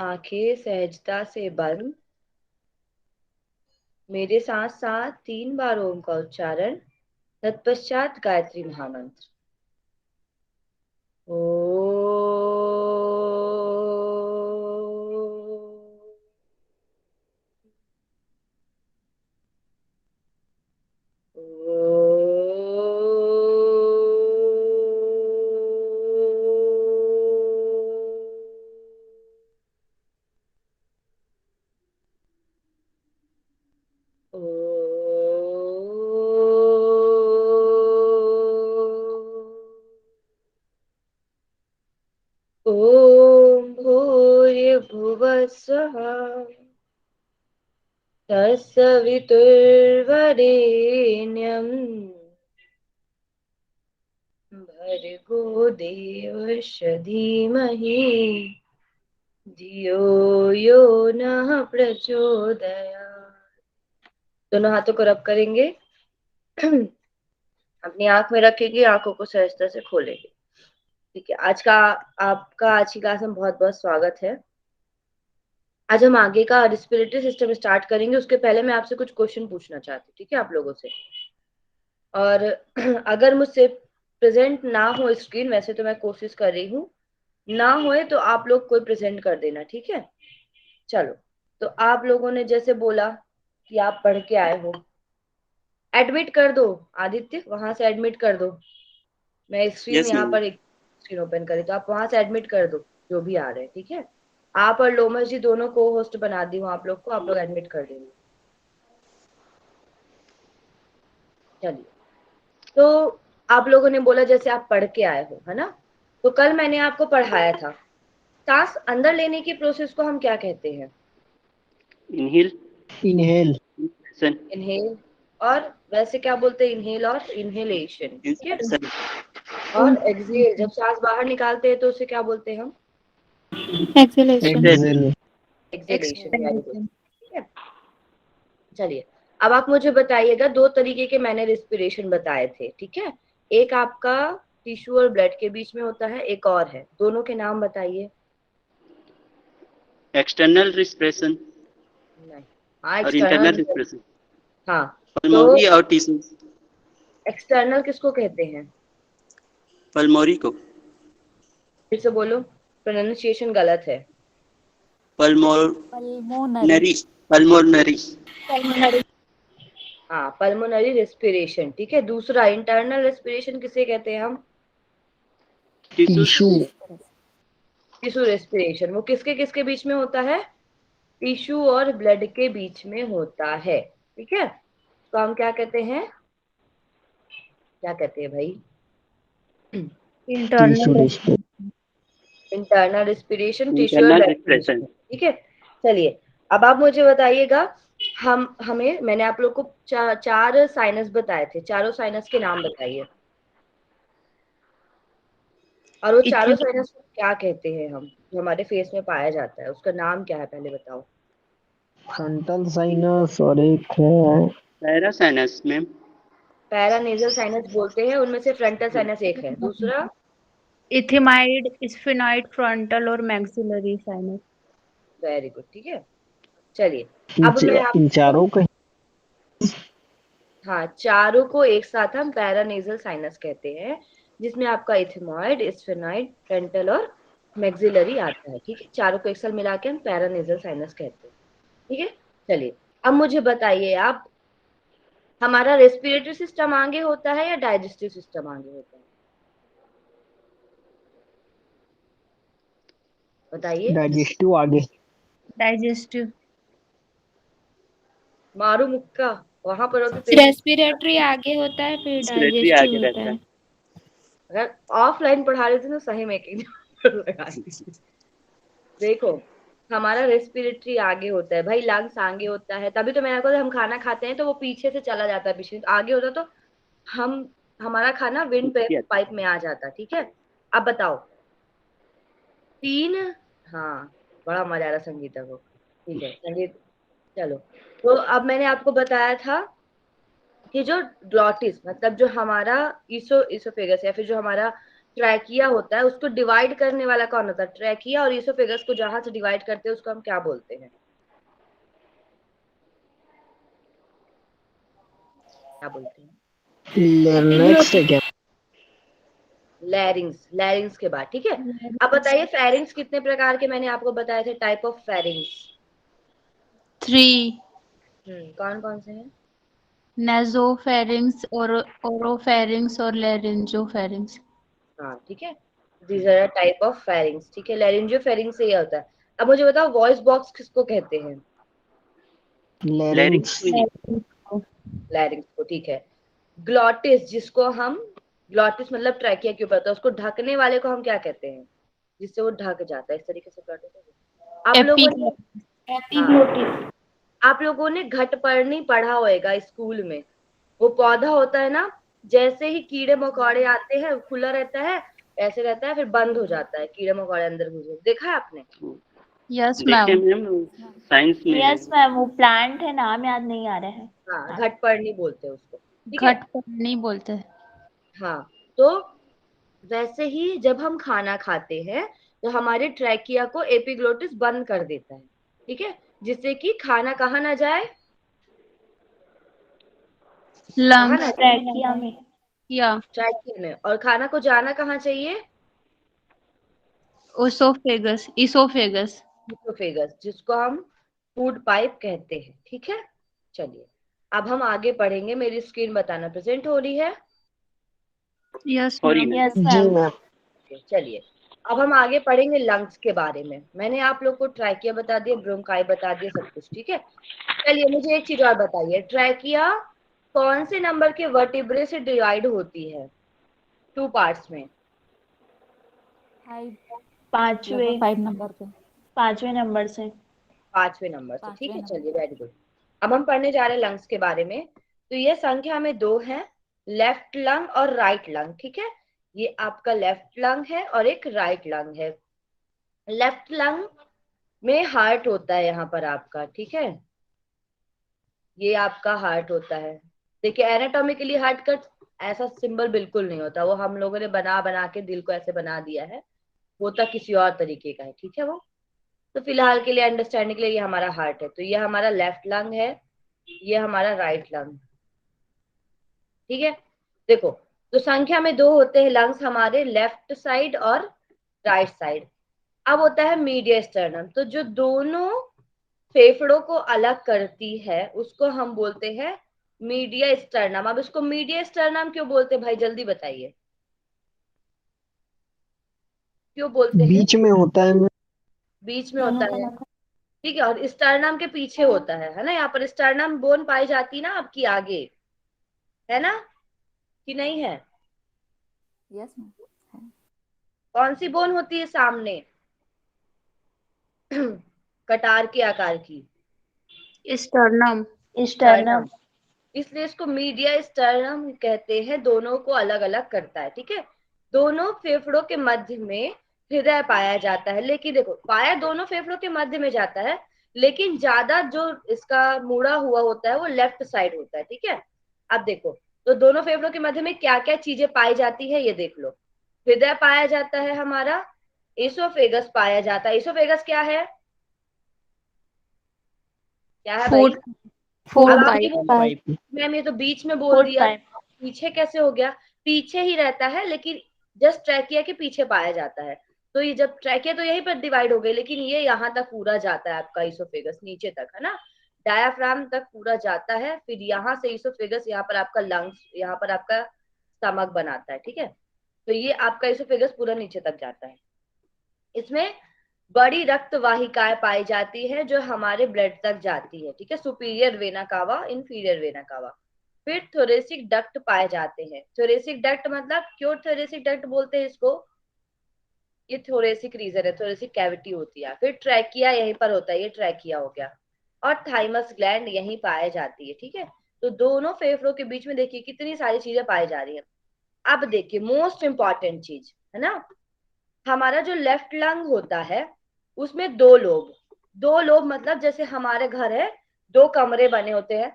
आंखें सहजता से बंद, मेरे साथ साथ 3 बार ओम का उच्चारण, तत्पश्चात गायत्री महामंत्र। ओ ॐ भूर्भुवः स्वः तत्सवितुर्वरेण्यं भर्गो देवस्य धीमहि धियो यो नः प्रचोदयात्। दोनों हाथों को रब करेंगे। अपनी आंख में रखेंगे, आंखों को सहजता से खोलेंगे। ठीक है, आज की क्लास में बहुत बहुत स्वागत है। आज हम आगे का रिस्पिरेटरी सिस्टम स्टार्ट करेंगे। उसके पहले मैं आपसे कुछ क्वेश्चन पूछना चाहती हूँ, ठीक है, आप लोगों से। और अगर मुझसे प्रेजेंट ना हो स्क्रीन, वैसे तो मैं कोशिश कर रही हूँ, ना होए तो आप लोग कोई प्रेजेंट कर देना, ठीक है। चलो, तो आप लोगों ने जैसे बोला कि आप पढ़ के आए हो, एडमिट कर दो। आदित्य, वहां से एडमिट कर दो। मैं स्क्रीन यस यहाँ मैम। पर एक स्क्रीन ओपन करी, तो आप वहां से एडमिट कर दो जो भी आ रहे हैं, ठीक है। आप और लोमस जी दोनों को होस्ट बना दी हूँ आप लोग को, आप लोग एडमिट कर देंगे। चलिए, तो आप लोगों ने बोला जैसे आप पढ़ के आए हो, है ना। तो कल मैंने आपको पढ़ाया था, सांस अंदर लेने की प्रोसेस को हम क्या कहते हैं? इनहेल। इनहेल। इनहेल। और वैसे क्या बोलते हैं? इनहेल और इनहेलेशन, ठीक है। एक्सप्रेशन। और एक्सहेल, जब सांस बाहर निकालते हैं तो उसे क्या बोलते हैं हम? Exhalation. Exhale. Exhalation, very good, ठीक है। चलिए, अब आप मुझे बताइएगा, 2 तरीके के मैंने रिस्पिरेशन बताए थे, ठीक है। एक आपका टिश्यू और ब्लड के बीच में होता है, एक और है, दोनों के नाम बताइए। एक्सटर्नल रिस्पिरेशन नहीं, हाँ और इंटरनल एक्सटर्नल। रिस्पिरेशन। हाँ, तो पल्मोनरी और टिश्यू। एक्सटर्नल किसको कहते हैं? पल्मोरी को। फिर से बोलो, प्रोनाउंसिएशन गलत है। पल्मोनरी। पल्मोनरी। पल्मोनरी। पल्मोनरी। हाँ, पल्मोनरी रेस्पिरेशन, ठीक है। दूसरा इंटरनल रेस्पिरेशन किसे कहते हैं हम? टिश्यू। टिश्यू। टिश्यू रेस्पिरेशन, वो किसके किसके बीच में होता है? टिश्यू और ब्लड के बीच में होता है, ठीक है। तो हम क्या कहते हैं, क्या कहते हैं भाई? Tissue internal. Respiration. Internal respiration, tissue और इंटरनल ब्लड के बीच रिस्पिरेशन। में, ठीक है। चलिए, अब आप मुझे बताइएगा, हमें मैंने आप लोग को चार साइनस बताए थे, चारों साइनस के नाम बताइए। और वो चारों साइनस को क्या कहते हैं हम, जो हमारे फेस में पाया जाता है, उसका नाम क्या है पहले बताओ। फ्रंटल साइनस और एक है पैरासाइनस मैम। पैरानेजल साइनस बोलते हैं, उनमें से फ्रंटल साइनस एक है, दूसरा इथिमाइड, स्फेनॉइड, फ्रंटल और मैक्सिलरी साइनस। वेरी गुड, ठीक है। चलिए, इन, अब मैं इन आपको, चारों का। हाँ, चारों को एक साथ हम पैरानेजल साइनस कहते हैं, जिसमें आपका इथेमॉइड, स्फेनॉइड, फ्रंटल और मैक्सिलरी आता है, ठीक है। चारों को एक साथ मिला के हम पैरानेजल साइनस कहते हैं, ठीक है। चलिए, अब मुझे बताइए आप, हमारा रेस्पिरेटरी सिस्टम आगे होता है या डाइजेस्टिव सिस्टम आगे होता है? बताइए। डाइजेस्टिव आगे। डाइजेस्टिव। मारू मुक्का, वहां पर हो तो तेज। रेस्पिरेटरी आगे होता है, फिर रेस्पिरेटरी डाइजेस्टिव आगे होता रहता है। है। अगर ऑफलाइन पढ़ा रहे थे तो सही में एक लगा दी। देखो, हमारा रेस्पिरेटरी आगे होता है भाई, लंग्स आगे होता है, तभी तो मैंने आपको, हम खाना खाते हैं तो वो पीछे से चला जाता है, पीछे आगे होता तो हम हमारा खाना विंड पाइप में आ जाता, ठीक है। अब बताओ, तीन, हाँ, बड़ा मजा आ रहा संगीता को, ठीक है संगीत। चलो, तो अब मैंने आपको बताया था कि जो ग्लॉटिस, मतलब जो हमारा ईसोफेगस या फिर जो हमारा ट्रैकिया होता है उसको डिवाइड करने वाला कौन होता है? ट्रैकिया और ईसोफेगस को जहां से डिवाइड करते हैं उसको हम क्या बोलते हैं? क्या बोलते हैं? नेक्स्ट है क्या? लैरिंग्स, लैरिंग्स के बाद, ठीक है। अब बताइए फेरिंग्स कितने प्रकार के मैंने आपको बताए थे, टाइप ऑफ फेरिंग्स? 3 कौन कौन से हैं? नेजोफेरिंग्स और ओरोफेरिंग्स और लेरिंजोफेरिंग्स। हाँ ठीक है, these are type of pharynx, ठीक है। लैरिंजियोफेरिंग्स से ये होता है। अब मुझे बताओ वॉइस बॉक्स किसको कहते हैं? लैरिंग्स। लैरिंग्स को, ठीक है। ग्लॉटिस, जिसको हम, ग्लॉटिस मतलब ट्रैकिया के ऊपर होता है, उसको ढकने वाले को हम क्या कहते हैं? जिससे वो ढक जाता है, इस तरीके से ग्लॉटिस है। आप लोगों ने, हाँ, आप लोगों ने घटपर्णी पढ़ा होगा स्कूल में। वो पौधा होता है ना, जैसे ही कीड़े मकोड़े आते हैं खुला रहता है, ऐसे रहता है, फिर बंद हो जाता है, कीड़े मकोड़े अंदर घुसे, देखा है आपने? यस देखे मैम। मैम, साइंस में है। यस मैम, वो प्लांट है, नाम याद नहीं आ रहा है। हाँ, घटपर्णी बोलते हैं उसको, ठीक है। घट पर नहीं बोलते। हाँ, तो वैसे ही जब हम खाना खाते हैं तो हमारे ट्रैकिया को एपिग्लोटिस बंद कर देता है, ठीक है, जिससे कि खाना कहाँ ना जाए, कहाँ ना लंग्स जाए, ट्रैकिया में। या ट्रैकिया में। और खाना को जाना कहाँ चाहिए? Oesophagus, oesophagus. ईसोफेगस, जिसको हम फूड पाइप कहते हैं, ठीक है। चलिए अब हम आगे पढ़ेंगे। मेरी स्क्रीन बताना प्रेजेंट हो रही है? Yes sorry ma'am. Ma'am. Yes जी मैम। मैम। चलिए अब हम आगे पढ़ेंगे लंग्स के बारे में। मैंने आप लोग को ट्रैकिया बता दिया, ब्रोंकाई बता दिया, सब कुछ, ठीक है। चलिए मुझे एक चीज और बताइए, ट्रैकिया कौन से नंबर के वर्टिब्रे से डिवाइड होती है 2 पार्ट्स में? पांचवे 5 नंबर पे। पांचवें नंबर से। 5वें नंबर से, ठीक 5वें है। नंबर चलिए पे। Very good. अब हम पढ़ने जा रहे हैं लंग्स के बारे में। तो ये संख्या में 2 है, लेफ्ट लंग और राइट लंग, ठीक है। ये आपका लेफ्ट लंग है और एक राइट लंग है। लेफ्ट लंग में हार्ट होता है यहाँ पर आपका, ठीक है। ये आपका हार्ट होता है। देखिए एनाटॉमिकली हार्ट का ऐसा सिंबल बिल्कुल नहीं होता, वो हम लोगों ने बना बना के दिल को ऐसे बना दिया है, होता किसी और तरीके का है, ठीक है वो। तो फिलहाल के लिए अंडरस्टैंडिंग के लिए ये हमारा हार्ट है, तो ये हमारा लेफ्ट लंग है, ये हमारा राइट लंग, ठीक है। देखो, तो संख्या में 2 होते हैं लंग्स हमारे, लेफ्ट साइड और राइट साइड। अब होता है मीडिया स्टर्नम, तो जो दोनों फेफड़ों को अलग करती है उसको हम बोलते हैं मीडिया स्टर्नम। अब इसको मीडिया स्टर्नम क्यों बोलते हैं भाई, जल्दी बताइए, क्यों बोलते हैं? बीच में होता है। बीच में होता है, ठीक है। और स्टर्नम के पीछे होता है ना, यहाँ पर स्टर्नम बोन पाई जाती है ना आपकी आगे, है ना, कि नहीं है? Yes ma'am. कौन सी बोन होती है सामने कटार के आकार की? स्टर्नम। स्टर्नम। स्टर्नम। इसलिए इसको मीडिया स्टर्नम कहते हैं, दोनों को अलग अलग करता है, ठीक है। दोनों फेफड़ों के मध्य में हृदय पाया जाता है, लेकिन देखो पाया दोनों फेफड़ों के मध्य में जाता है, लेकिन ज्यादा जो इसका मुड़ा हुआ होता है वो लेफ्ट साइड होता है, ठीक है। अब देखो, तो दोनों फेफड़ों के मध्य में क्या क्या चीजें पाई जाती है ये देख लो। हृदय पाया जाता है हमारा, एसोफेगस पाया जाता है। एसोफेगस क्या है? क्या है भाई? फूड अब फूड आप पाइप। ही बोलो पाइप। मैम, ये तो बीच में बोल फूड दिया, पाइप। पीछे कैसे हो गया? पीछे ही रहता है, लेकिन जस्ट ट्रैकिया के पीछे पाया जाता है। तो ये जब ट्रैकिया तो यहीं पर डिवाइड हो गई, लेकिन ये यहाँ तक पूरा जाता है आपका ईसोफेगस, नीचे तक, है ना, डायाफ्राम तक पूरा जाता है। फिर यहाँ से ईसोफेगस, यहाँ पर आपका लंग्स, यहाँ पर आपका स्टमक बनाता है, ठीक है। तो ये आपका ईसोफेगस पूरा नीचे तक जाता है। इसमें बड़ी रक्त वाहिकाएं पाई जाती है जो हमारे ब्लड तक जाती है, ठीक है। Superior vena cava, inferior vena cava. फिर थोरेसिक डक्ट पाए जाते हैं। थोरेसिक डक्ट मतलब, क्यों थोरेसिक डक्ट बोलते हैं इसको? ये थोरेसिक रीजन है, थोरेसिक कैविटी होती है। फिर ट्रैकिया यहीं पर होता है, ये ट्रैकिया हो गया। और थाइमस ग्लैंड यहीं पाए जाती है, ठीक है। तो दोनों फेफड़ों के बीच में देखिए कितनी सारी चीजें पाई जा रही है। अब देखिए मोस्ट इंपॉर्टेंट चीज है ना, हमारा जो लेफ्ट लंग होता है उसमें 2 लोब, 2 लोब मतलब जैसे हमारे घर है 2 कमरे बने होते हैं।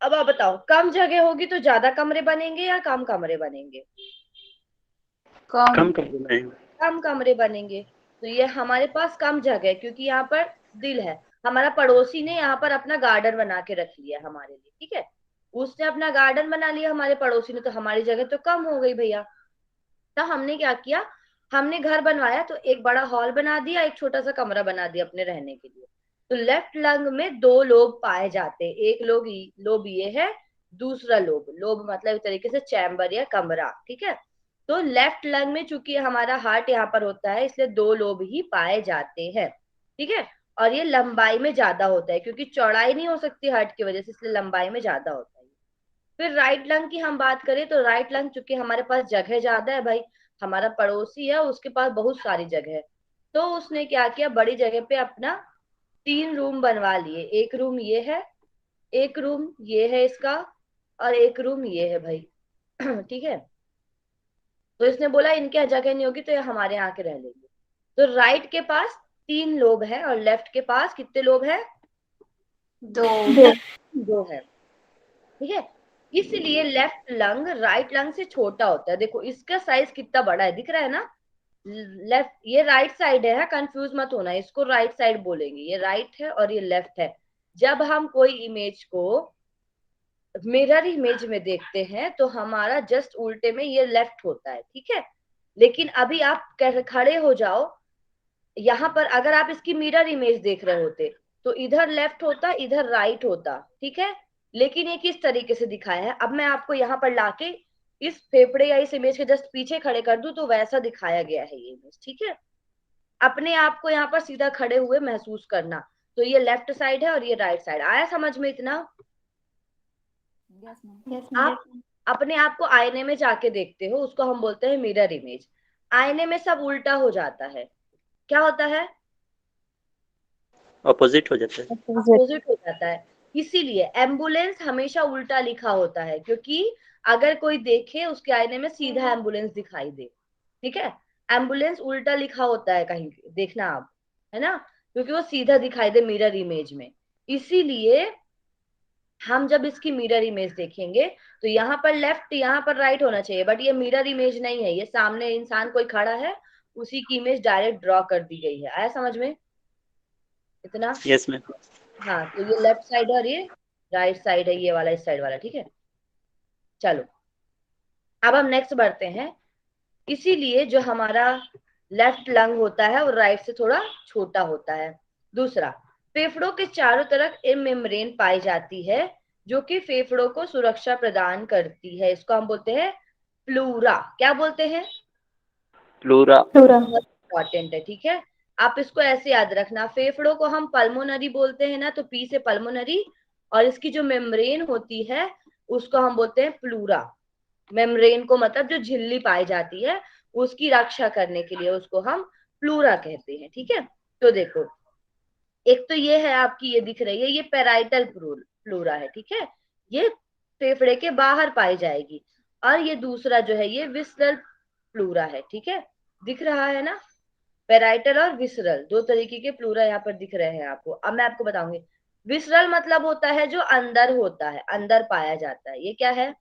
अब आप बताओ, कम जगह होगी तो ज्यादा कमरे बनेंगे या कम कमरे बनेंगे? कम कमरे में। कम कमरे बनेंगे। तो ये हमारे पास कम जगह है क्योंकि यहाँ पर दिल है। हमारा पड़ोसी ने यहाँ पर अपना गार्डन बना के रख लिया हमारे लिए, ठीक है। उसने अपना गार्डन बना लिया हमारे पड़ोसी ने, तो हमारी जगह तो कम हो गई भैया। तो हमने क्या किया, हमने घर बनवाया तो एक बड़ा हॉल बना दिया, एक छोटा सा कमरा बना दिया अपने रहने के लिए। तो लेफ्ट लंग में 2 लोब पाए जाते हैं। एक लोब ये है, दूसरा लोब मतलब एक तरीके से चैम्बर या कमरा, ठीक है। तो लेफ्ट लंग में चूंकि हमारा हार्ट यहाँ पर होता है इसलिए 2 लोब ही पाए जाते हैं, ठीक है। और ये लंबाई में ज्यादा होता है क्योंकि चौड़ाई नहीं हो सकती हार्ट की वजह से, इसलिए लंबाई में ज्यादा होता है। फिर राइट लंग की हम बात करें तो राइट लंग चूंकि हमारे पास जगह ज्यादा है भाई, हमारा पड़ोसी है उसके पास बहुत सारी जगह है, तो उसने क्या किया, बड़ी जगह पे अपना 3 रूम बनवा लिए। एक रूम ये है, एक रूम ये है इसका, और एक रूम ये है भाई ठीक है। तो इसने बोला इनके यहाँ जगह नहीं होगी तो ये हमारे यहाँ के रह लेंगे। तो राइट के पास 3 लोब है और लेफ्ट के पास कितने लोब है? 2 है, ठीक है। इसलिए लेफ्ट लंग राइट लंग से छोटा होता है। देखो इसका साइज कितना बड़ा है, दिख रहा है ना। लेफ्ट, ये राइट साइड है, कंफ्यूज मत होना, इसको राइट साइड बोलेंगे। ये राइट है और ये लेफ्ट है। जब हम कोई इमेज को मिरर इमेज में देखते हैं तो हमारा जस्ट उल्टे में ये लेफ्ट होता है, ठीक है। लेकिन अभी आप खड़े हो जाओ यहाँ पर, अगर आप इसकी मिरर इमेज देख रहे होते तो इधर लेफ्ट होता, इधर राइट होता, ठीक है। लेकिन ये किस तरीके से दिखाया है, अब मैं आपको यहाँ पर लाके इस फेफड़े या इस इमेज के जस्ट पीछे खड़े कर दूं तो वैसा दिखाया गया है ये इमेज, ठीक है। अपने आप को यहाँ पर सीधा खड़े हुए महसूस करना। तो ये लेफ्ट साइड है और ये राइट साइड। आया समझ में इतना? Yes ma'am. आप अपने आप को आईने में जाके देखते हो, उसको हम बोलते हैं मिरर इमेज। आईने में सब उल्टा हो जाता है, क्या होता है? ऑपोजिट हो जाता है। अपोजिट हो जाता है। इसीलिए एम्बुलेंस हमेशा उल्टा लिखा होता है, क्योंकि अगर कोई देखे उसके आईने में सीधा एम्बुलेंस दिखाई दे, ठीक है। एम्बुलेंस उल्टा लिखा होता है कहीं, देखना आप, है ना, क्योंकि वो सीधा दिखाई दे मिरर इमेज में। इसीलिए हम जब इसकी मिरर इमेज देखेंगे तो यहाँ पर लेफ्ट यहाँ पर राइट होना चाहिए, बट ये मिरर इमेज नहीं है, ये सामने इंसान कोई खड़ा है उसी की इमेज डायरेक्ट ड्रॉ कर दी गई है। आया समझ में इतना? Yes ma'am. हाँ, तो ये लेफ्ट साइड और ये राइट साइड है, ये वाला इस साइड वाला, ठीक है। चलो अब हम नेक्स्ट बढ़ते हैं। इसीलिए जो हमारा लेफ्ट लंग होता है वो राइट से थोड़ा छोटा होता है। दूसरा, फेफड़ों के चारों तरफ एक मेम्ब्रेन पाई जाती है जो कि फेफड़ों को सुरक्षा प्रदान करती है। इसको हम बोलते हैं प्लूरा। क्या बोलते हैं? प्लूरा। बहुत इंपॉर्टेंट है, ठीक है। आप इसको ऐसे याद रखना, फेफड़ों को हम पल्मोनरी बोलते हैं ना, तो पी से पल्मोनरी, और इसकी जो मेम्ब्रेन होती है उसको हम बोलते हैं प्लूरा। मेम्ब्रेन को मतलब जो झिल्ली पाई जाती है उसकी रक्षा करने के लिए उसको हम प्लूरा कहते हैं, ठीक है। तो देखो, एक तो ये है आपकी, ये दिख रही है, ये पेराइटल प्लूरा है, ठीक है। ये फेफड़े के बाहर पाई जाएगी। और ये दूसरा जो है ये विसरल प्लूरा है, ठीक है। दिख रहा है ना, पेराइटल और विसरल, 2 तरीके के प्लूरा यहाँ पर दिख रहे हैं आपको। अब मैं आपको बताऊंगी। विसरल मतलब होता है जो अंदर होता है, अंदर पाया जाता है। ये क्या है?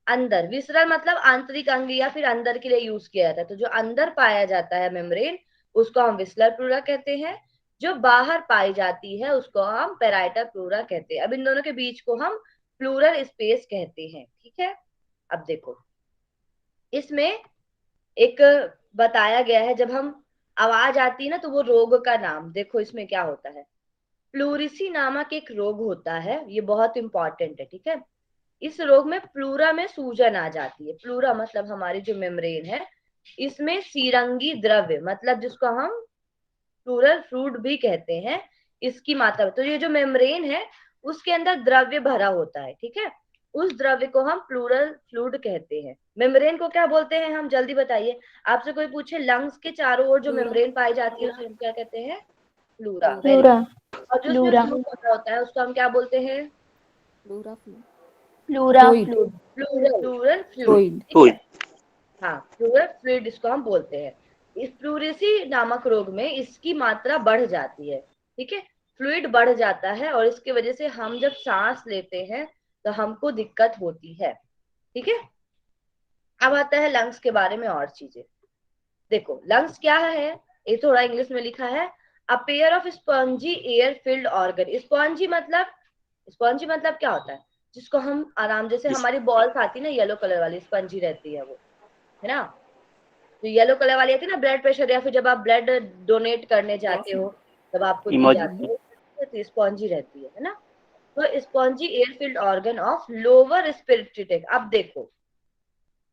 अंदर। विसरल मतलब आंतरिक अंग या फिर अंदर के लिए यूज किया जाता है। तो जो अंदर पाया जाता है मेम्ब्रेन उसको हम विसरल प्लूरा कहते हैं, जो बाहर पाई जाती है उसको हम पेराइटल प्लूरा कहते हैं। अब इन दोनों के बीच को हम प्लूरल स्पेस कहते हैं, ठीक है। अब देखो इसमें एक बताया गया है, जब हम आवाज आती है ना तो वो रोग का नाम देखो इसमें क्या होता है। प्लूरिसी नामक एक रोग होता है, ये बहुत इंपॉर्टेंट है, ठीक है। इस रोग में प्लूरा में सूजन आ जाती है। प्लूरा मतलब हमारी जो मेम्ब्रेन है, इसमें सीरंगी द्रव्य मतलब जिसको हम प्लूरल फ्लूइड भी कहते हैं, इसकी मात्रा। तो ये जो मेम्ब्रेन है उसके अंदर द्रव्य भरा होता है, ठीक है। उस द्रव्य को हम प्लूरल फ्लूइड कहते हैं। मेम्ब्रेन को क्या बोलते हैं हम, जल्दी बताइए। आपसे कोई पूछे लंग्स के चारों ओर जो मेम्ब्रेन पाई जाती है उसे हम क्या कहते हैं? प्लूरा। और जो उसमें फ्लूइड भरा होता है उसको हम क्या बोलते हैं? Pleura fluid. Pleural fluid, fluid. ठीक है। हाँ, प्लूरल फ्लूइड इसको हम बोलते हैं। इस प्लूरेसी नामक रोग में इसकी मात्रा बढ़ जाती है, ठीक है। फ्लूइड बढ़ जाता है और इसकी वजह से हम जब सांस लेते हैं तो हमको दिक्कत होती है, ठीक है। अब आता है लंग्स के बारे में और चीजें। देखो लंग्स क्या है, ये थोड़ा इंग्लिश में लिखा है, a pair of spongy air filled organ. Spongy मतलब क्या होता है, जिसको हम आराम, जैसे हमारी बॉल्स आती है ना येलो कलर वाली, स्पंजी रहती है वो, है ना। तो येलो कलर वाली आती है ना ब्लड प्रेशर, या फिर जब आप ब्लड डोनेट करने जाते हो तब आपको दी जाती है, तो स्पॉन्जी रहती है ना। तो spongy air filled organ of lower respiratory tract. अब देखो,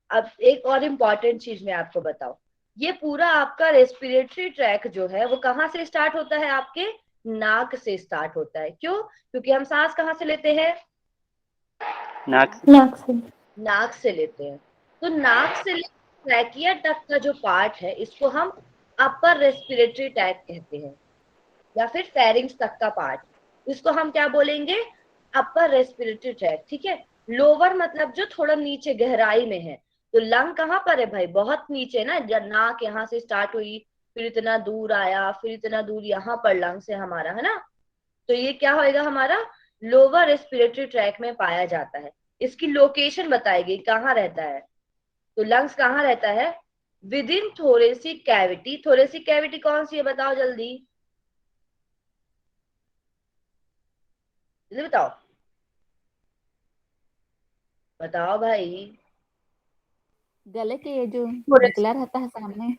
अब एक और इम्पॉर्टेंट चीज मैं आपको बताऊं, ये पूरा आपका रेस्पिरेटरी ट्रैक जो है वो कहाँ से स्टार्ट होता है, आपके नाक से स्टार्ट होता है। क्यों? क्योंकि हम सांस कहाँ से लेते हैं, नाक नाक से लेते हैं। तो नाक से ट्रैकिया तक का जो पार्ट है इसको हम अपर रेस्पिरेटरी ट्रैक कहते हैं, या फिर फेरिंग्स तक का पार्ट, इसको हम क्या बोलेंगे, अपर रेस्पिरेटरी ट्रैक। ठीक है। लोअर मतलब जो थोड़ा नीचे गहराई में है। तो लंग कहाँ पर है भाई, बहुत नीचे ना, जब नाक यहाँ से स्टार्ट हुई, फिर इतना दूर आया, फिर इतना दूर यहाँ पर लंग से हमारा, है ना। तो ये क्या होएगा हमारा, लोअर रेस्पिरेटरी ट्रैक में पाया जाता है। इसकी लोकेशन बताएगी कहाँ रहता है। तो लंग्स कहाँ रहता है, with in thoracic cavity. Thoracic cavity कौन सी है बताओ जल्दी, जल्दी बताओ, बताओ भाई। गले के ये जो निकला रहता है सामने।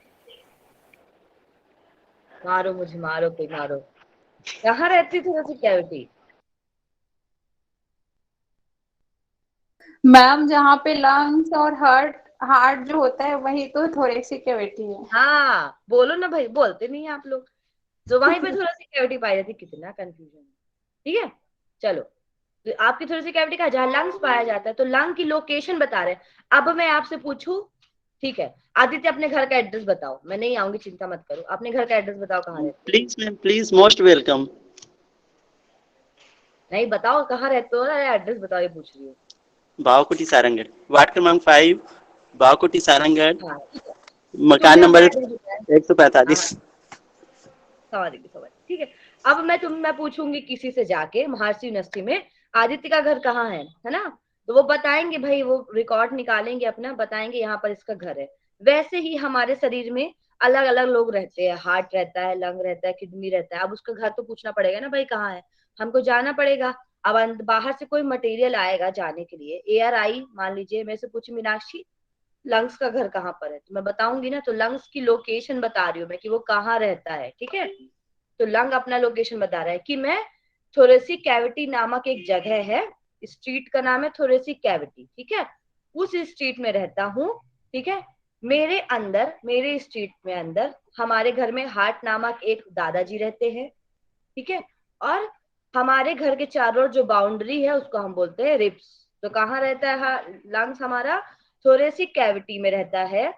मारो मुझे, मारो कोई मारो। कहाँ रहती थी थोरेसिक कैविटी, मैम जहाँ पे लंग्स और हार्ट हार्ट जो होता है वही तो थोरेसिक कैविटी है। हाँ बोलो ना भाई, बोलते नहीं है आप लोग। तो वहीं पे थोरेसिक कैविटी पाई जाती, कितना कंफ्यूजन। ठीक है चलो, तो आपकी थोरेसिक कैविटी का जहाँ लंग्स पाया जाता है, तो लंग की लोकेशन बता रहे हैं। अब मैं आपसे पूछूं, ठीक है आदित्य अपने घर का एड्रेस बताओ, मैं नहीं आऊंगी चिंता मत करो, अपने घर का एड्रेस बताओ कहाँ रहते हो। Please ma'am please, most welcome. नहीं बताओ कहाँ रहते हो, अरे एड्रेस बताओ, ये पूछ रही हूँ। बावकुटी सारंगढ़, वार्ड क्रमांक 5, बावकुटी सारंगढ़, हाँ ठीक है, मकान तुमने अपना नंबर एड्रेस बताया। हाँ 145। समझ ठीक है। अब मैं पूछूंगी किसी से जाके महर्षि यूनिवर्सिटी में, आदित्य का घर कहाँ है ना। तो वो बताएंगे भाई, वो रिकॉर्ड निकालेंगे अपना, बताएंगे यहाँ पर इसका घर है। वैसे ही हमारे शरीर में अलग अलग लोग रहते हैं, हार्ट रहता है, लंग रहता है, किडनी रहता है। अब उसका घर तो पूछना पड़ेगा ना भाई कहाँ है, हमको जाना पड़ेगा। अब बाहर से कोई मटेरियल आएगा जाने के लिए, एयर आई, मान लीजिए मेरे से पूछे मीनाक्षी लंग्स का घर कहाँ पर है, तो मैं बताऊंगी ना। तो लंग्स की लोकेशन बता रही हूँ मैं कि वो कहाँ रहता है। ठीक है, तो लंग अपना लोकेशन बता रहा है कि मैं थोरेसिक कैविटी नामक एक जगह है, स्ट्रीट का नाम है थोरेसिक कैविटी। ठीक है, उस स्ट्रीट में रहता हूँ। ठीक है, मेरे स्ट्रीट में अंदर हमारे घर में हार्ट नामक एक दादाजी रहते हैं। ठीक है, और हमारे घर के चारों ओर जो बाउंड्री है उसको हम बोलते हैं रिब्स। तो कहाँ रहता है लंग्स हमारा, थोरेसिक कैविटी में रहता है।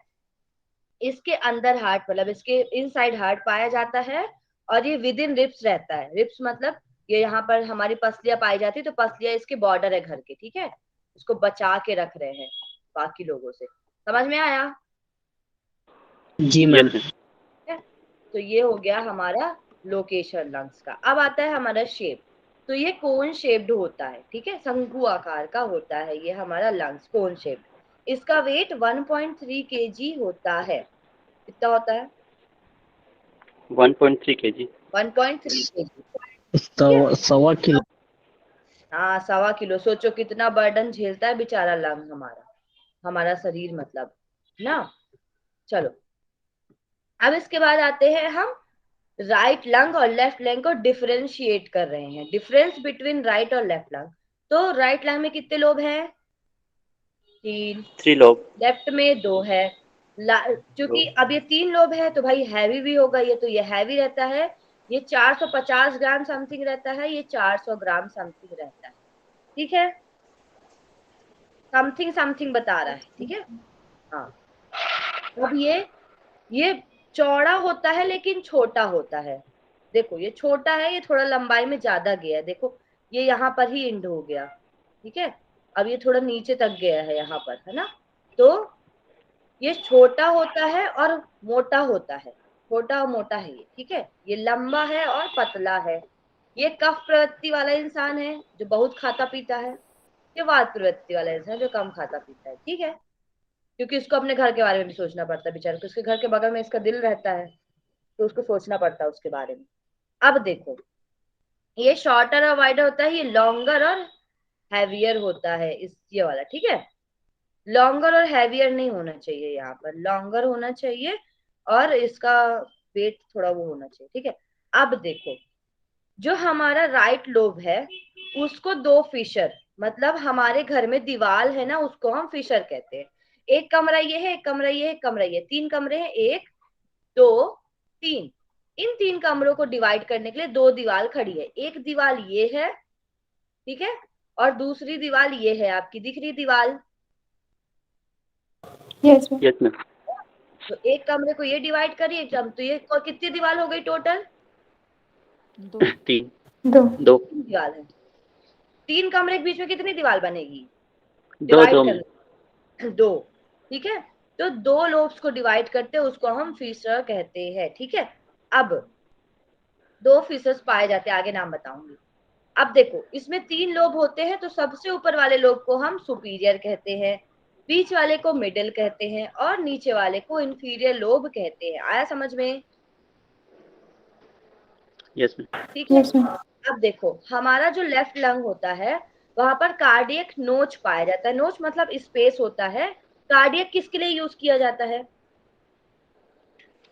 इसके अंदर हार्ट मतलब इसके इनसाइड हार्ट पाया जाता है, और ये विद इन रिब्स रहता है। रिब्स मतलब ये यहाँ पर हमारी पसलियां पाई जाती है, तो पसलियां इसके बॉर्डर है घर के। ठीक है, इसको बचा के रख रहे हैं बाकी लोगों से। समझ में आया? जी मैम। यस है? तो ये हो गया हमारा लोकेशन लंग्स का। अब आता है हमारा शेप। तो ये कोन शेप्ड होता है, ठीक है, शंकु आकार का होता है ये हमारा लंग्स, कोन शेप्ड। इसका वेट 1.3 केजी होता है। कितना होता है? 1.3 kg। 1.3 केजी। ठीक है, 1.25 किलो। हाँ 1.25 किलो। सोचो कितना बर्डन झेलता है बेचारा लंग हमारा, हमारा शरीर मतलब ना। चलो, अब इसके बाद आते हैं हम राइट लंग और लेफ्ट लंग को डिफरेंशिएट कर रहे हैं, डिफरेंस बिटवीन राइट और लेफ्ट लंग। तो राइट लंग में कितने लोब हैं? 3। 3 लोग। लेफ्ट में 2 है। क्योंकि अब ये 3 लोब है तो भाई हैवी भी होगा ये, तो ये हैवी रहता है। ये 450 ग्राम समथिंग रहता है, ये 400 ग्राम समथिंग रहता है। ठीक है, समथिंग समथिंग बता रहा है। ठीक है, हाँ। अब ये चौड़ा होता है लेकिन छोटा होता है। देखो ये छोटा है, ये थोड़ा लंबाई में ज्यादा गया है। देखो ये यहाँ पर ही एंड हो गया। ठीक है, अब ये थोड़ा नीचे तक गया है यहाँ पर, है ना। तो ये छोटा होता है और मोटा होता है, छोटा और मोटा है ये। ठीक है, ये लंबा है और पतला है। ये कफ प्रवृत्ति वाला इंसान है जो बहुत खाता पीता है, ये वात प्रवृत्ति वाला इंसान जो कम खाता पीता है। ठीक है, क्योंकि उसको अपने घर के बारे में भी सोचना पड़ता है बेचारे को, उसके घर के बगल में इसका दिल रहता है, तो उसको सोचना पड़ता है उसके बारे में। अब देखो, ये शॉर्टर और वाइडर होता है, ये लॉन्गर और हैवियर होता है, इस ये वाला, ठीक है। लॉन्गर और हैवियर नहीं होना चाहिए, यहाँ पर लॉन्गर होना चाहिए और इसका वेट थोड़ा वो होना चाहिए, ठीक है। अब देखो, जो हमारा राइट लोब है उसको दो फिशर, मतलब हमारे घर में दीवार है ना, उसको हम फिशर कहते हैं। एक कमरा ये है, एक कमरा ये है, एक कमरा ये, तीन कमरे हैं, एक दो तीन। इन तीन कमरों को डिवाइड करने के लिए दो दीवार खड़ी है, एक दीवार ये है, ठीक है, और दूसरी दीवार ये है, आपकी दिख रही दीवार। Yes ma'am. Yes ma'am. तो एक कमरे को ये डिवाइड करिए, जब तो ये कितनी दीवार हो गई टोटल? 2 3 दो 2 दीवार है। तीन कमरे के बीच में कितनी दीवार बनेगी? 2 डिवाइड 2 कर दो, ठीक है। तो दो लोब्स को डिवाइड करते हैं, उसको हम फिशर कहते हैं, ठीक है। अब दो फिशर्स पाए जाते हैं, आगे नाम बताऊंगी। अब देखो, इसमें तीन लोब होते हैं, तो सबसे ऊपर वाले लोब को हम सुपीरियर कहते हैं, बीच वाले को मिडिल कहते हैं और नीचे वाले को इंफीरियर लोब कहते हैं। आया समझ में? Yes ma'am. ठीक है। Yes ma'am. अब देखो, हमारा जो लेफ्ट लंग होता है वहां पर कार्डियक नोच पाया जाता है। नोच मतलब स्पेस होता है। कार्डियक किसके लिए यूज किया जाता है?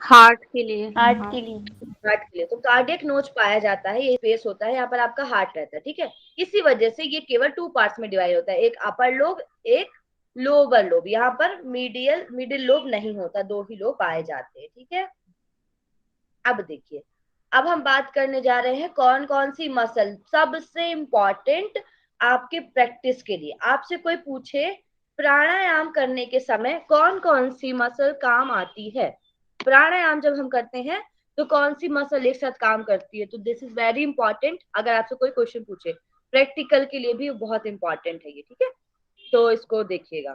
हार्ट के लिए। आर्ट के लिए। हार्ट के लिए। तो कार्डियक नोच पाया जाता है, ये स्पेस होता है, यहाँ पर आपका हार्ट रहता है, ठीक है। इसी वजह से ये केवल टू पार्ट्स में डिवाइड होता है, एक अपर लोब, एक लोअर लोब। यहाँ पर मिडिल लोब नहीं होता, दो ही लोब पाए जाते हैं, ठीक है। अब देखिए, अब हम बात करने जा रहे हैं कौन कौन सी मसल सबसे इंपॉर्टेंट आपके प्रैक्टिस के लिए। आपसे कोई पूछे प्राणायाम करने के समय कौन कौन सी मसल काम आती है, प्राणायाम जब हम करते हैं तो कौन सी मसल एक साथ काम करती है, तो दिस इज वेरी इंपॉर्टेंट। अगर आपसे कोई क्वेश्चन पूछे प्रैक्टिकल के लिए भी बहुत इंपॉर्टेंट है ये, ठीक है। तो इसको देखिएगा,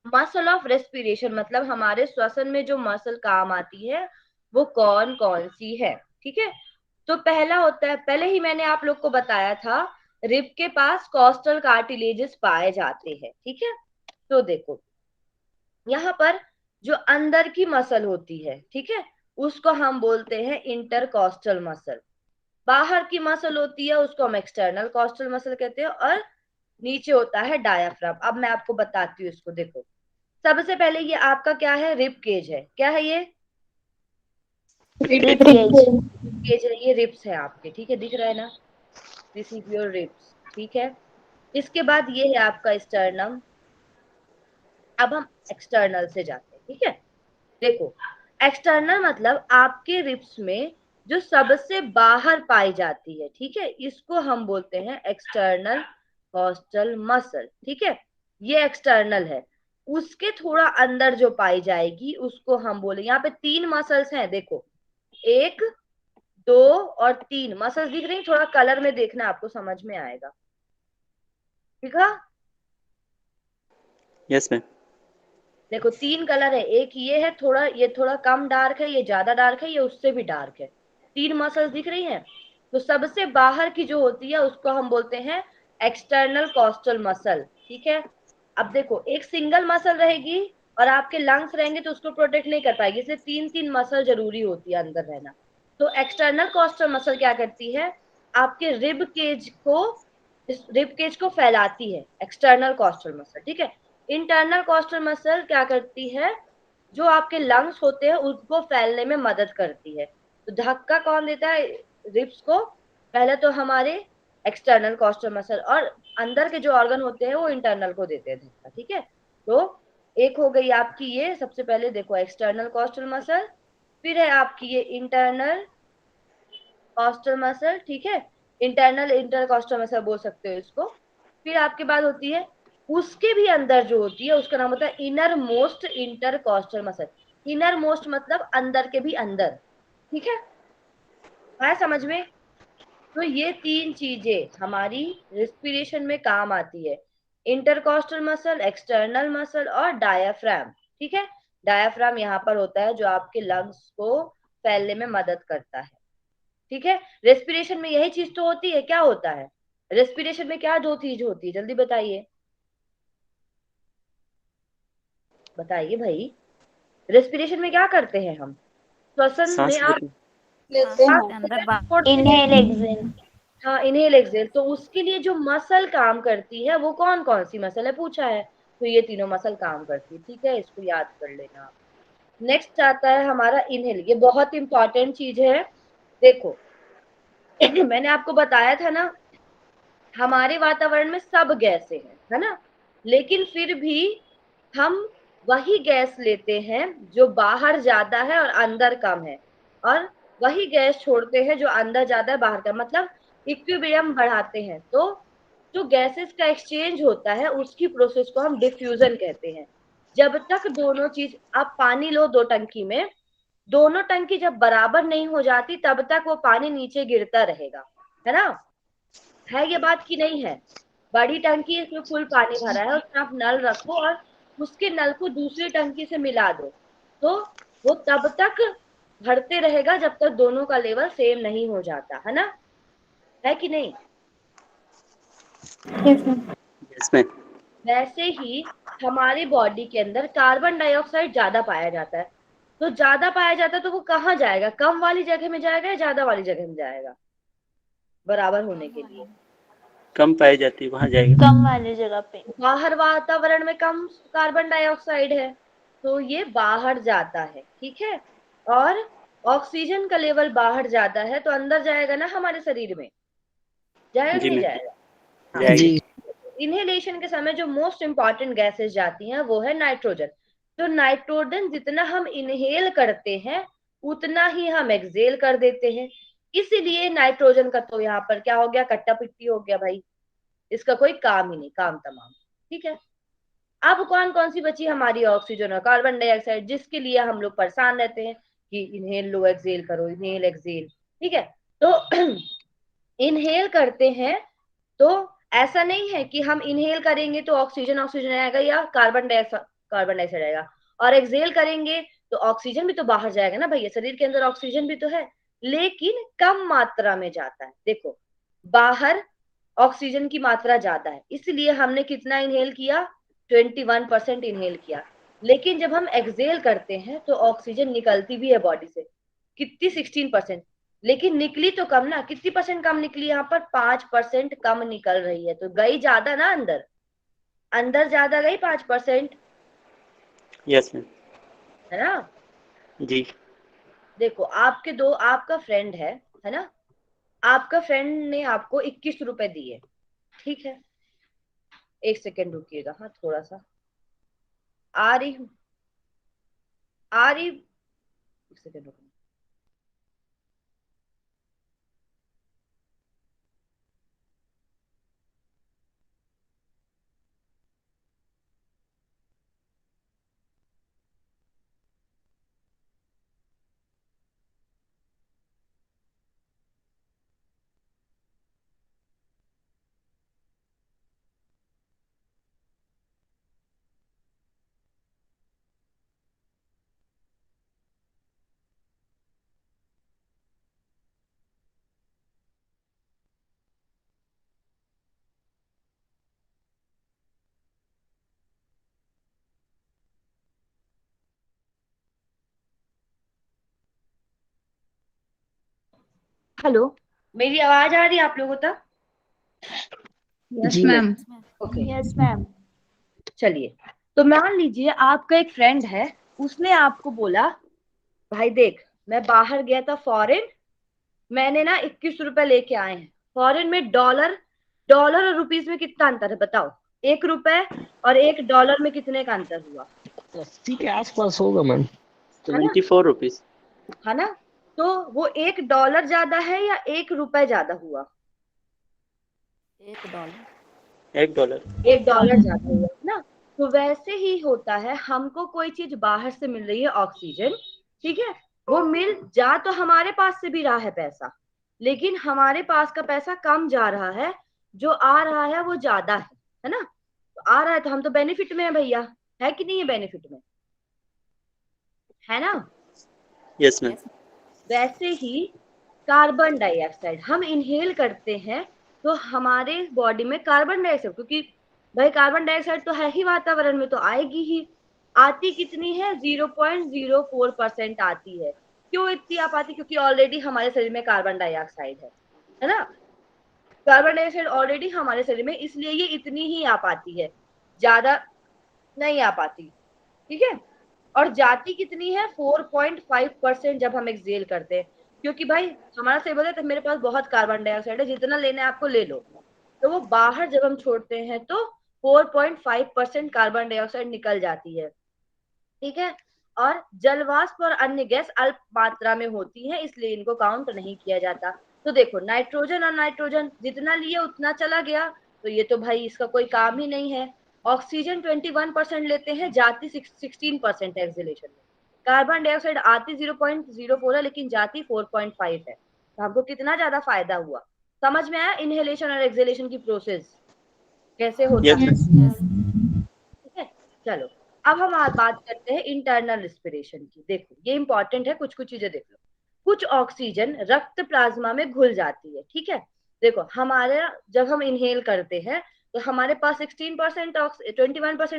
मसल ऑफ रेस्पिरेशन मतलब हमारे श्वसन में जो मसल काम आती है वो कौन कौन सी है, ठीक है। तो पहला होता है, पहले ही मैंने आप लोग को बताया था, रिब के पास कॉस्टल कार्टिलेजेस पाए जाते हैं, ठीक है। तो देखो, यहाँ पर जो अंदर की मसल होती है, ठीक है, उसको हम बोलते हैं इंटरकॉस्टल मसल। बाहर की मसल होती है उसको हम एक्सटर्नल कॉस्टल मसल कहते हैं, और नीचे होता है डायाफ्राम। अब मैं आपको बताती हूँ इसको। देखो, सबसे पहले ये आपका क्या है? रिब केज है। क्या है ये? Rib cage. केज है, ये रिब्स है आपके, ठीक है, दिख रहा है ना, दिस इज योर रिब्स, ठीक है। इसके बाद ये है आपका स्टर्नम। अब हम एक्सटर्नल से जाते हैं, ठीक है। देखो, एक्सटर्नल मतलब आपके रिब्स में जो सबसे बाहर पाई जाती है, ठीक है, इसको हम बोलते हैं एक्सटर्नल कॉस्टल मसल, ठीक है। ये एक्सटर्नल है। उसके थोड़ा अंदर जो पाई जाएगी उसको हम बोले, यहाँ पे तीन मसल्स हैं, देखो, एक दो और तीन मसल्स दिख रही, थोड़ा कलर में देखना, आपको समझ में आएगा, ठीक है। Yes ma'am. देखो, तीन कलर है, एक ये है थोड़ा, ये थोड़ा कम डार्क है, ये ज्यादा डार्क है, ये उससे भी डार्क है। तीन मसल्स दिख रही हैं। तो सबसे बाहर की जो होती है उसको हम बोलते हैं एक्सटर्नल कॉस्टल मसल, ठीक है। अब देखो, एक सिंगल मसल रहेगी और आपके लंग्स रहेंगे तो उसको प्रोटेक्ट नहीं कर पाएगी, इसलिए तीन तीन मसल जरूरी होती है अंदर रहना। तो एक्सटर्नल कॉस्टल मसल क्या करती है? आपके रिब केज को फैलाती है, एक्सटर्नल कॉस्टल मसल, ठीक है। इंटरनल कॉस्टल मसल क्या करती है? जो आपके लंग्स होते हैं उनको फैलने में मदद करती है। तो धक्का कौन देता है रिब्स को? पहले तो हमारे एक्सटर्नल कॉस्टल मसल, और अंदर के जो ऑर्गन होते हैं वो इंटरनल को देते हैं धक्का, ठीक है। तो एक हो गई आपकी ये, सबसे पहले देखो एक्सटर्नल कॉस्टल मसल, फिर है आपकी ये इंटरनल कॉस्टल मसल, ठीक है, इंटरनल इंटरकॉस्टल मसल बोल सकते हो इसको। फिर आपके बाद होती है, उसके भी अंदर जो होती है उसका नाम होता है inner most intercostal muscle. Inner most मतलब अंदर के भी अंदर, ठीक है, आया समझ में? तो ये तीन चीजें हमारी रेस्पिरेशन में काम आती है, इंटरकॉस्टल मसल, एक्सटर्नल मसल और डायाफ्राम, ठीक है। डायाफ्राम यहाँ पर होता है जो आपके लंग्स को फैलने में मदद करता है, ठीक है। रेस्पिरेशन में यही चीज तो होती है, क्या होता है रेस्पिरेशन में? क्या दो चीज होती है, जल्दी बताइए। बताइए भाई, रेस्पिरेशन में क्या करते हैं हम? श्वसन सांस में आप लेते सांस हैं। लेते हैं, अंदर बाहर। छोड़ते हैं। Inhale exhale. हाँ, इनहेल एक्सेल। तो उसके लिए जो मसल काम करती है वो कौन कौन सी मसल है पूछा है, तो ये तीनों मसल काम करती है। ठीक है, इसको याद कर लेना आप। नेक्स्ट आता है हमारा इनहेल, ये बहुत इंपॉर्टेंट चीज है। देखो मैंने आपको बताया था ना, हमारे वातावरण में सब गैसें हैं, है ना, लेकिन फिर भी हम वही गैस लेते हैं जो बाहर ज्यादा है और अंदर कम है, और वही गैस छोड़ते हैं जो अंदर ज्यादा है बाहर कम। मतलब इक्विलिब्रियम बढ़ाते हैं। तो जो गैसेस का एक्सचेंज होता है उसकी प्रोसेस को हम डिफ्यूजन कहते हैं। जब तक दोनों चीज, आप पानी लो 2 टंकी में, दोनों टंकी जब बराबर नहीं हो जाती तब तक वो पानी नीचे गिरता रहेगा, है ना। है ये बात की नहीं है? बड़ी टंकी है, इसमें फुल पानी भरा है, उसमें आप नल रखो और उसके नल को दूसरी टंकी से मिला दो, तो वो तब तक भरते रहेगा जब तक दोनों का लेवल सेम नहीं हो जाता, है ना। है कि नहीं? Yes ma'am. वैसे ही हमारी बॉडी के अंदर कार्बन डाइऑक्साइड ज्यादा पाया जाता है। तो ज्यादा पाया जाता है तो वो कहाँ जाएगा? कम वाली जगह में जाएगा या ज्यादा वाली जगह में जाएगा बराबर होने के लिए? कम पाई जाती है वहां जाएगा। कम वाली जगह पे। बाहर वातावरण में कम कार्बन डाइऑक्साइड है तो ये बाहर जाता है, ठीक है। और ऑक्सीजन का लेवल बाहर जाता है तो अंदर जाएगा ना हमारे शरीर में, जाएगा कि जी नहीं मैम, जाएगा? हाँ। जाएगा। जी इनहेलेशन के समय जो मोस्ट इंपॉर्टेंट गैसेस जाती हैं वो है नाइट्रोजन। तो नाइट्रोजन जितना हम इनहेल करते हैं उतना ही हम एक्सहेल कर देते हैं। इसीलिए नाइट्रोजन का तो यहाँ पर क्या हो गया, कट्टा पिट्टी हो गया भाई, इसका कोई काम ही नहीं, काम तमाम। ठीक है। अब कौन कौन सी बची हमारी? ऑक्सीजन और कार्बन डाइऑक्साइड, जिसके लिए हम लोग परेशान रहते हैं कि इनहेल लो एक्सहेल करो, इनहेल एक्सहेल। ठीक है। तो इनहेल करते हैं तो ऐसा नहीं है कि हम इनहेल करेंगे तो ऑक्सीजन ऑक्सीजन आएगा या कार्बन डाइऑक्साइड आएगा, और एक्सहेल करेंगे तो ऑक्सीजन भी तो बाहर जाएगा ना भैया, शरीर के अंदर ऑक्सीजन भी तो है, लेकिन कम मात्रा में जाता है। देखो, बाहर ऑक्सीजन की मात्रा ज्यादा है, इसलिए हमने कितना इनहेल किया? 21% इनहेल किया। लेकिन जब हम एक्सहेल करते हैं तो ऑक्सीजन निकलती भी है बॉडी से, कितनी? 16%। लेकिन निकली तो कम ना, कितनी परसेंट कम निकली? यहाँ पर 5% कम निकल रही है, तो गई ज्यादा ना अंदर, अंदर ज्यादा गई 5%, यस मैम। है ना। जी। देखो, आपका फ्रेंड है ना, आपका फ्रेंड ने आपको 21 रुपए दिए, ठीक है। 1 सेकेंड रुकिएगा, हाँ थोड़ा सा आ रही हूँ, आ रही, 1 सेकेंड रुको। हेलो, मेरी आवाज आ रही है आप लोगों तक? यस जी मैम। Okay, yes ma'am. चलिए। तो मान लीजिए आपका एक फ्रेंड है, उसने आपको बोला भाई देख, मैं बाहर गया था फॉरेन, मैंने ना 21 रुपए लेके आए हैं। फॉरेन में डॉलर, डॉलर और रुपीस में कितना अंतर है बताओ? 1 रुपए और 1 डॉलर में कितने का अंतर हुआ? 80 के आसपास होगा मैम। है ना, 74 रुपीज। है ना। तो वो 1 डॉलर ज्यादा है या 1 रुपए ज्यादा हुआ? $1। $1। 1 डॉलर ज्यादा हुआ, है ना। तो वैसे ही होता है, हमको कोई चीज बाहर से मिल रही है, ऑक्सीजन, ठीक है, वो मिल जा तो हमारे पास से भी रहा है पैसा, लेकिन हमारे पास का पैसा कम जा रहा है, जो आ रहा है वो ज्यादा है ना। तो आ रहा है तो हम तो बेनिफिट में है भैया, है कि नहीं है बेनिफिट में, है ना। Yes ma'am. वैसे ही कार्बन डाइऑक्साइड हम इनहेल करते हैं तो हमारे बॉडी में कार्बन डाइऑक्साइड, क्योंकि भाई कार्बन डाइऑक्साइड तो है ही वातावरण में, तो आएगी ही। आती कितनी है? 0.04% आती है। क्यों इतनी आ पाती? क्योंकि ऑलरेडी हमारे शरीर में कार्बन डाइऑक्साइड है ना। कार्बन डाइऑक्साइड ऑलरेडी हमारे शरीर में, इसलिए ये इतनी ही आ पाती है, ज्यादा नहीं आ पाती। ठीक है। और जाती कितनी है? 4.5% जब हम एक्सहेल करते हैं, क्योंकि भाई हमारा शरीर बोलता है मेरे पास बहुत कार्बन डाइऑक्साइड है, जितना लेना है आपको ले लो। तो वो बाहर जब हम छोड़ते हैं तो 4.5% कार्बन डाइऑक्साइड निकल जाती है। ठीक है। और जलवाष्प और अन्य गैस अल्प मात्रा में होती है, इसलिए इनको काउंट नहीं किया जाता। तो देखो नाइट्रोजन और नाइट्रोजन जितना लिए उतना चला गया, तो ये तो भाई इसका कोई काम ही नहीं है। ऑक्सीजन 21% लेते हैं, जाती 16% एक्सहेलेशन में। कार्बन डाइऑक्साइड आती 0.04 है, लेकिन जाती 4.5 है। तो हमको कितना ज्यादा फायदा हुआ। समझ में आया इनहेलेशन और एक्सहेलेशन की प्रोसेस कैसे होता यस है? मैम। Yes. ठीक है। चलो अब हम आज बात करते हैं इंटरनल रिस्पिरेशन की। देखो ये इंपॉर्टेंट है, कुछ कुछ चीजें देख लो। कुछ ऑक्सीजन रक्त प्लाज्मा में घुल जाती है। ठीक है। देखो हमारे जब हम इनहेल करते हैं तो हमारे पास 21%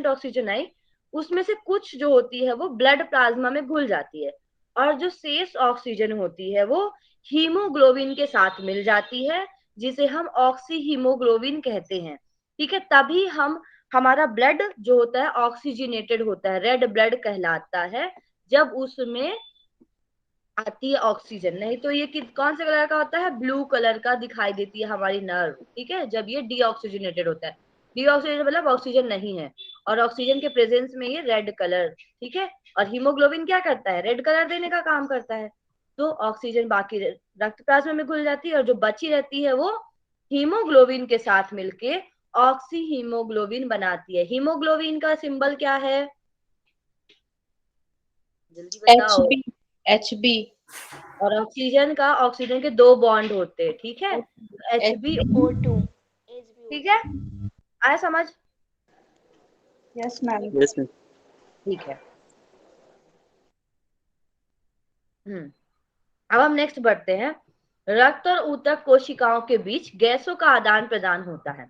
ऑक्सीजन आई, उसमें से कुछ जो होती है वो ब्लड प्लाज्मा में घुल जाती है, और जो शेष ऑक्सीजन होती है वो हीमोग्लोबिन के साथ मिल जाती है, जिसे हम ऑक्सी हीमोग्लोबिन कहते हैं। ठीक है। तभी हम हमारा ब्लड जो होता है ऑक्सीजनेटेड होता है, रेड ब्लड कहलाता है, जब उसमें आती है ऑक्सीजन। नहीं तो ये कौन से कलर का होता है? ब्लू कलर का दिखाई देती है हमारी नर्व। ठीक है। जब ये डीऑक्सीजनेटेड होता है, डीऑक्सीजनेटेड मतलब ऑक्सीजन नहीं है, और ऑक्सीजन के प्रेजेंस में ये रेड कलर। ठीक है। और हीमोग्लोबिन क्या करता है? रेड कलर देने का काम करता है। तो ऑक्सीजन बाकी रक्त प्लाज्मा में घुल जाती है, और जो बची रहती है वो हीमोग्लोबिन के साथ मिलके ऑक्सी हीमोग्लोबिन बनाती है। हीमोग्लोबिन का सिंबल क्या है? जल्दी बताओ। HB HB और ऑक्सीजन का, ऑक्सीजन के दो बॉन्ड होते हैं। ठीक है। Hb। O2 ठीक है। आया समझ? Yes ma'am. Yes ma'am. ठीक है। अब हम नेक्स्ट बढ़ते हैं। रक्त और ऊतक कोशिकाओं के बीच गैसों का आदान प्रदान होता है।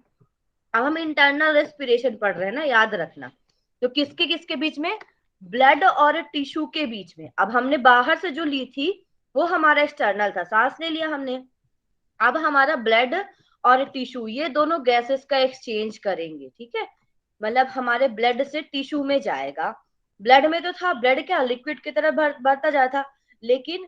अब हम इंटरनल रेस्पिरेशन पढ़ रहे हैं ना, याद रखना। तो किसके किसके बीच में? ब्लड और टिश्यू के बीच में। अब हमने बाहर से जो ली थी वो हमारा एक्सटर्नल था, सांस ले लिया हमने। अब हमारा ब्लड और टिश्यू ये दोनों गैसेस का एक्सचेंज करेंगे। ठीक है। मतलब हमारे ब्लड से टिश्यू में जाएगा। ब्लड में तो था, ब्लड क्या लिक्विड की तरह बढ़ता जाता, लेकिन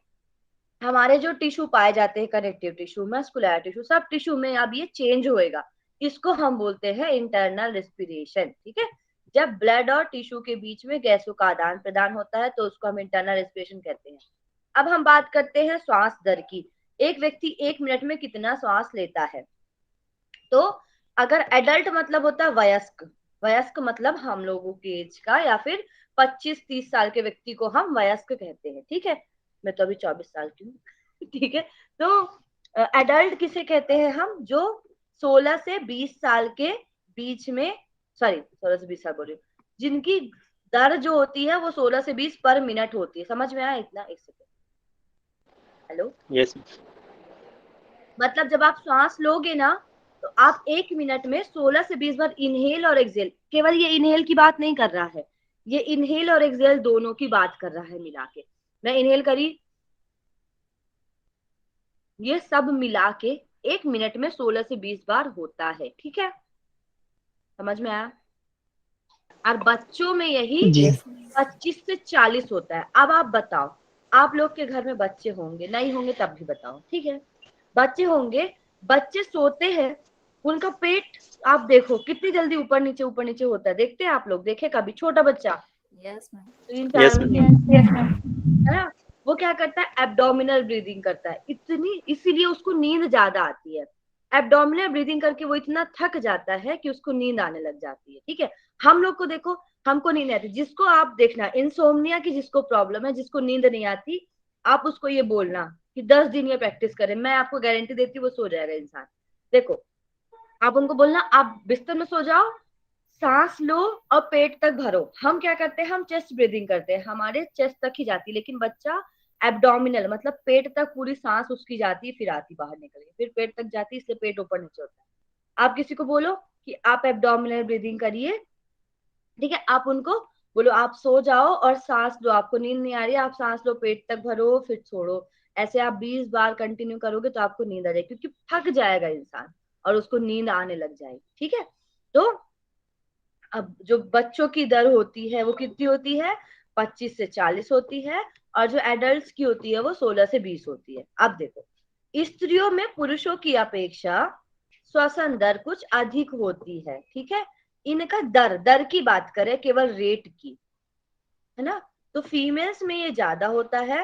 हमारे जो टिश्यू पाए जाते हैं, कनेक्टिव टिश्यू, मस्कुलर टिश्यू, सब टिश्यू में अब ये चेंज होएगा। इसको हम बोलते हैं इंटरनल रेस्पिरेशन। ठीक है। जब ब्लड और टिश्यू के बीच में गैसों का आदान प्रदान होता है तो उसको हम इंटरनल रेस्पिरेशन कहते हैं। अब हम बात करते हैं श्वास दर की। एक व्यक्ति 1 मिनट में कितना श्वास लेता है? तो अगर एडल्ट मतलब होता है वयस्क, वयस्क मतलब हम लोगों के एज का, या फिर 25-30 साल के व्यक्ति को हम वयस्क कहते हैं। ठीक है। मैं तो अभी 24 साल की हूँ। ठीक है। तो एडल्ट किसे कहते हैं हम? जो 16 से 20 साल के बीच में, सॉरी 16 से 20 साल बोल रही हूँ, जिनकी दर जो होती है वो 16 से 20 पर मिनट होती है। समझ में आया इतना? एक सेकेंड। हेलो। यस। मतलब जब आप श्वास लोगे ना तो आप 1 मिनट में 16 से 20 बार इनहेल और एक्सहेल, केवल ये इनहेल की बात नहीं कर रहा है, ये इनहेल और एक्सहेल दोनों की बात कर रहा है मिला के। मैं इनहेल करी, ये सब मिला के 1 मिनट में 16 से 20 बार होता है। ठीक है। समझ में आया? और बच्चों में यही जी 25 से 40 होता है। अब आप बताओ, आप लोग के घर में बच्चे होंगे, नहीं होंगे तब भी बताओ। ठीक है। बच्चे होंगे, बच्चे सोते हैं, उनका पेट आप देखो कितनी जल्दी ऊपर नीचे होता है। देखते हैं आप लोग? देखे कभी छोटा बच्चा Yes, ma'am. 3-4 यस महीने मैम। Yes ma'am. है ना, वो क्या करता है? एब्डोमिनल ब्रीदिंग करता है। इतनी, इसीलिए उसको नींद ज्यादा आती है। एब्डोमिनल ब्रीदिंग करके वो इतना थक जाता है कि उसको नींद आने लग जाती है। ठीक है। हम लोग को देखो, हमको नींद नहीं आती। जिसको आप देखना इंसोम्निया की जिसको प्रॉब्लम है, जिसको नींद नहीं आती, आप उसको ये बोलना कि 10 दिन ये प्रैक्टिस करें, मैं आपको गारंटी देती हूँ वो सो जाएगा इंसान। देखो आप उनको बोलना आप बिस्तर में सो जाओ, सांस लो और पेट तक भरो। हम क्या करते हैं? हम चेस्ट ब्रीदिंग करते हैं, हमारे चेस्ट तक ही जाती है, लेकिन बच्चा एब्डोमिनल मतलब पेट तक पूरी सांस उसकी जाती है, फिर आती बाहर निकल के, फिर पेट तक जाती है, इसलिए पेट ऊपर नीचे होता है। आप किसी को बोलो कि आप एब्डोमिनल ब्रीदिंग करिए, ठीक है, आप उनको बोलो आप सो जाओ और सांस लो, आपको नींद नहीं आ रही है, आप सांस लो, पेट तक भरो फिर छोड़ो। ऐसे आप 20 बार कंटिन्यू करोगे तो आपको नींद आ जाएगी, क्योंकि थक जाएगा इंसान और उसको नींद आने लग जाएगी। ठीक है, तो अब जो बच्चों की दर होती है वो कितनी होती है, 25 से 40 होती है, और जो एडल्ट्स की होती है वो 16 से 20 होती है। अब देखो, स्त्रियों में पुरुषों की अपेक्षा श्वसन दर कुछ अधिक होती है। ठीक है, इनका दर दर की बात करें, केवल रेट की, है ना, तो फीमेल्स में ये ज्यादा होता है,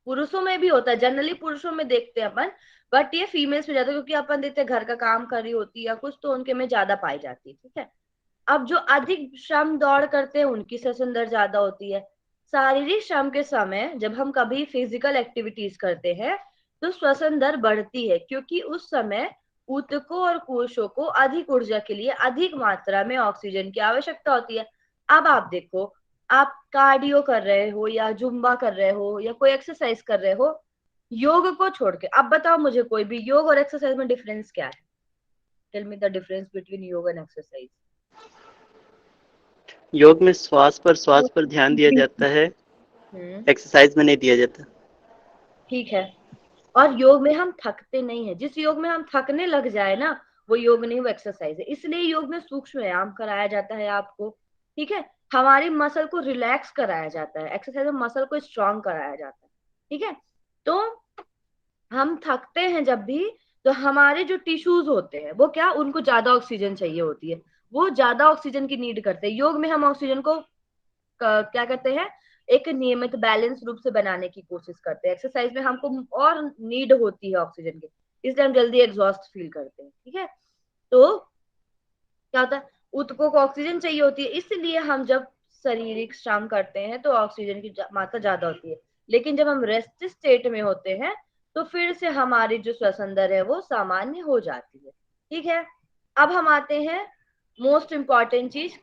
पुरुषों में भी होता है, जनरली पुरुषों में देखते हैं अपन, बट ये फीमेल्स में ज्यादा, क्योंकि अपन देखते हैं घर का काम कर रही होती है या कुछ, तो उनके में ज्यादा पाई जाती है। ठीक है, अब जो अधिक श्रम दौड़ करते हैं उनकी श्वसन दर ज्यादा होती है। शारीरिक श्रम के समय जब हम कभी फिजिकल एक्टिविटीज करते हैं तो श्वसन दर बढ़ती है, क्योंकि उस समय ऊतकों और कोशों को अधिक ऊर्जा के लिए अधिक मात्रा में ऑक्सीजन की आवश्यकता होती है। अब आप देखो, आप कार्डियो कर रहे हो या जुम्बा कर रहे हो या कोई एक्सरसाइज कर रहे हो, योग को छोड़ के, अब बताओ मुझे कोई भी योग और एक्सरसाइज में डिफरेंस क्या है? Tell me the difference between yoga and exercise. Yoga में श्वास पर ध्यान दिया जाता है, एक्सरसाइज में नहीं दिया जाता। ठीक है, और योग में हम थकते नहीं है, जिस योग में हम थकने लग जाए ना वो योग नहीं, वो एक्सरसाइज है। इसलिए योग में सूक्ष्म व्यायाम कराया जाता है आपको। ठीक है, हमारी मसल को रिलैक्स कराया जाता है, एक्सरसाइज में मसल को स्ट्रांग कराया जाता है। ठीक है, तो हम थकते हैं जब भी, तो हमारे जो टिश्यूज होते हैं वो क्या, उनको ज्यादा ऑक्सीजन चाहिए होती है, वो ज्यादा ऑक्सीजन की नीड करते हैं। योग में हम ऑक्सीजन को क्या करते हैं, एक नियमित बैलेंस रूप से बनाने की कोशिश करते हैं। एक्सरसाइज में हमको और नीड होती है ऑक्सीजन की, इसलिए हम जल्दी एग्जॉस्ट फील करते हैं। ठीक है, तो क्या होता है, ऊतकों को ऑक्सीजन चाहिए होती है, इसलिए हम जब शारीरिक श्रम करते हैं तो ऑक्सीजन की मात्रा ज्यादा होती है। लेकिन जब हम रेस्ट स्टेट में होते हैं तो फिर से हमारी जो श्वसन दर है वो सामान्य हो जाती है। ठीक है, अब हम आते हैं मोस्ट इंपॉर्टेंट चीज,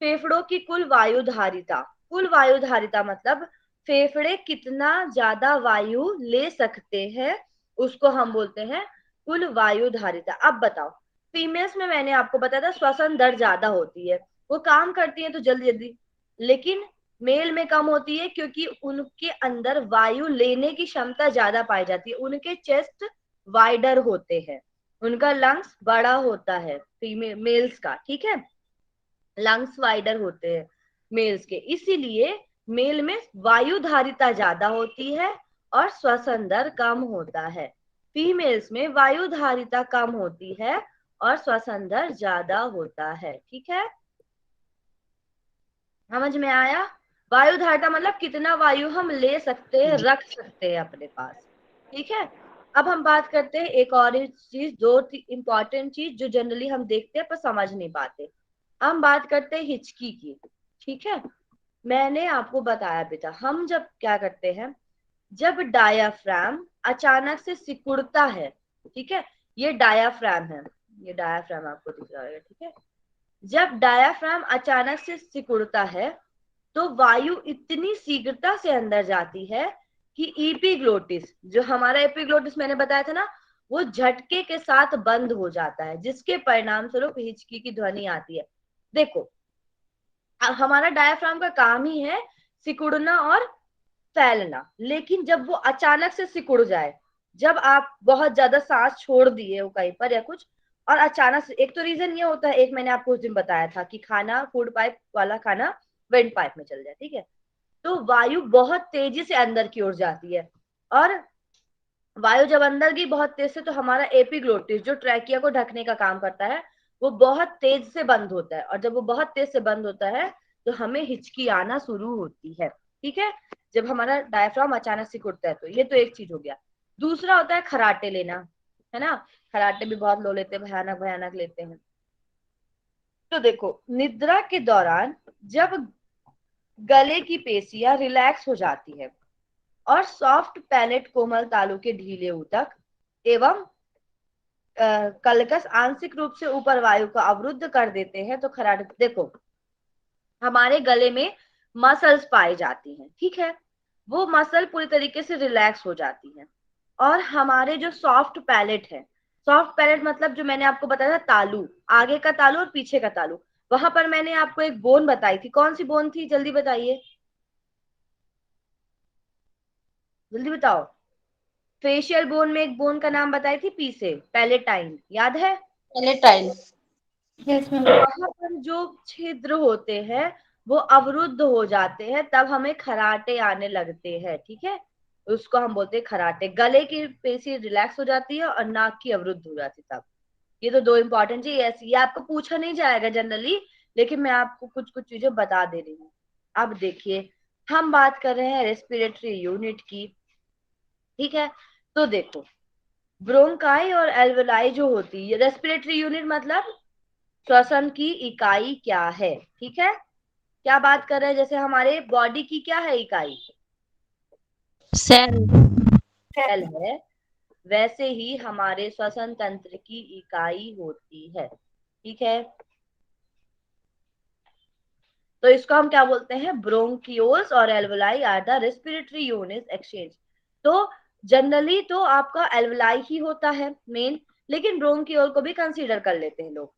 फेफड़ों की कुल वायु धारिता। कुल वायु धारिता मतलब फेफड़े कितना ज्यादा वायु ले सकते हैं, उसको हम बोलते हैं कुल वायु धारिता। अब बताओ, फीमेल्स में मैंने आपको बताया था श्वसन दर ज्यादा होती है, वो काम करती है तो जल्दी जल्दी, लेकिन मेल में कम होती है, क्योंकि उनके अंदर वायु लेने की क्षमता ज्यादा पाई जाती है, उनके चेस्ट वाइडर होते हैं, उनका लंग्स बड़ा होता है फीमेल मेल्स का। ठीक है, लंग्स वाइडर होते हैं मेल्स के, इसीलिए मेल में वायु धारिता ज्यादा होती है और श्वसन दर कम होता है। फीमेल्स में वायु धारिता कम होती है और श्वसन दर ज्यादा होता है। ठीक है, समझ में आया? वायु धारिता मतलब कितना वायु हम ले सकते हैं, रख सकते हैं अपने पास। ठीक है, अब हम बात करते हैं एक और चीज, दो इंपॉर्टेंट चीज जो जनरली हम देखते हैं पर समझ नहीं पाते। हम बात करते हैं हिचकी की। ठीक है, मैंने आपको बताया बेटा, हम जब क्या करते हैं, जब डायाफ्राम अचानक से सिकुड़ता है, ठीक है, ये डायाफ्राम है, ये डायाफ्राम आपको दिख रहा है। ठीक है, जब डायाफ्राम अचानक से सिकुड़ता है तो वायु इतनी शीघ्रता से अंदर जाती है कि एपिग्लोटिस, जो हमारा एपिग्लोटिस मैंने बताया था ना, वो झटके के साथ बंद हो जाता है, जिसके परिणाम स्वरूप हिचकी की ध्वनि आती है। देखो, हमारा डायाफ्राम का काम ही है सिकुड़ना और फैलना, लेकिन जब वो अचानक से सिकुड़ जाए, जब आप बहुत ज्यादा सांस छोड़ दिए हो कहीं पर या कुछ, और अचानक से, एक तो रीजन ये होता है, एक मैंने आपको उस दिन बताया था कि खाना, फूड पाइप वाला खाना वेंट पाइप में चल जाए। ठीक है, तो वायु बहुत तेजी से अंदर की ओर जाती है, और वायु जब अंदर गई बहुत तेज से, तो हमारा एपिग्लोटिस जो ट्रैकिया को ढकने का काम करता है वो बहुत तेज से बंद होता है, और जब वो बहुत तेज से बंद होता है तो हमें हिचकी आना शुरू होती है। ठीक है, जब हमारा डायफ्राम अचानक सिकुड़ता है, तो ये तो एक चीज हो गया। दूसरा होता है खराटे लेना, है ना, खराटे भी बहुत लो लेते हैं, भयानक भयानक लेते हैं। तो देखो, निद्रा के दौरान जब गले की पेशियां रिलैक्स हो जाती है और सॉफ्ट पैलेट कोमल तालु के ढीले ऊतक एवं कलकस आंशिक रूप से ऊपर वायु को अवरुद्ध कर देते हैं, तो खराटे, देखो हमारे गले में मसल्स पाई जाती हैं। ठीक है, वो मसल पूरी तरीके से रिलैक्स हो जाती है, और हमारे जो सॉफ्ट पैलेट है, सॉफ्ट पैलेट मतलब जो मैंने आपको बताया था तालू, आगे का तालू और पीछे का तालू, वहां पर मैंने आपको एक बोन बताई थी, कौन सी बोन थी, जल्दी बताइए, जल्दी बताओ। फेशियल बोन में एक बोन का नाम बताई थी पी से, पैलेटाइन, याद है? पैलेटाइन। Yes ma'am. वहां पर जो छिद्र होते हैं वो अवरुद्ध हो जाते हैं, तब हमें खराटे आने लगते हैं, ठीक है, उसको हम बोलते हैं खराटे। गले की पेशी रिलैक्स हो जाती है और नाक की अवरुद्ध हो जाती है तब। ये तो दो इंपॉर्टेंट चीज ऐसी, ये आपको पूछा नहीं जाएगा जनरली, लेकिन मैं आपको कुछ कुछ चीजें बता दे रही हूँ। अब देखिए, हम बात कर रहे हैं रेस्पिरेटरी यूनिट की, ठीक है। तो देखो, ब्रोंकाई और एल्वेलाई जो होती है, रेस्पिरेटरी यूनिट मतलब श्वसन की इकाई क्या है, ठीक है। क्या बात कर रहे हैं, जैसे हमारे बॉडी की क्या है इकाई, सेल। सेल है, वैसे ही हमारे श्वसन तंत्र की इकाई होती है, ठीक है। तो इसको हम क्या बोलते हैं, ब्रोंकियोल्स और alveoli are the respiratory units exchange. तो जनरली तो आपका एल्वलाई ही होता है मेन, लेकिन ब्रोंकियोल को भी कंसीडर कर लेते हैं लोग।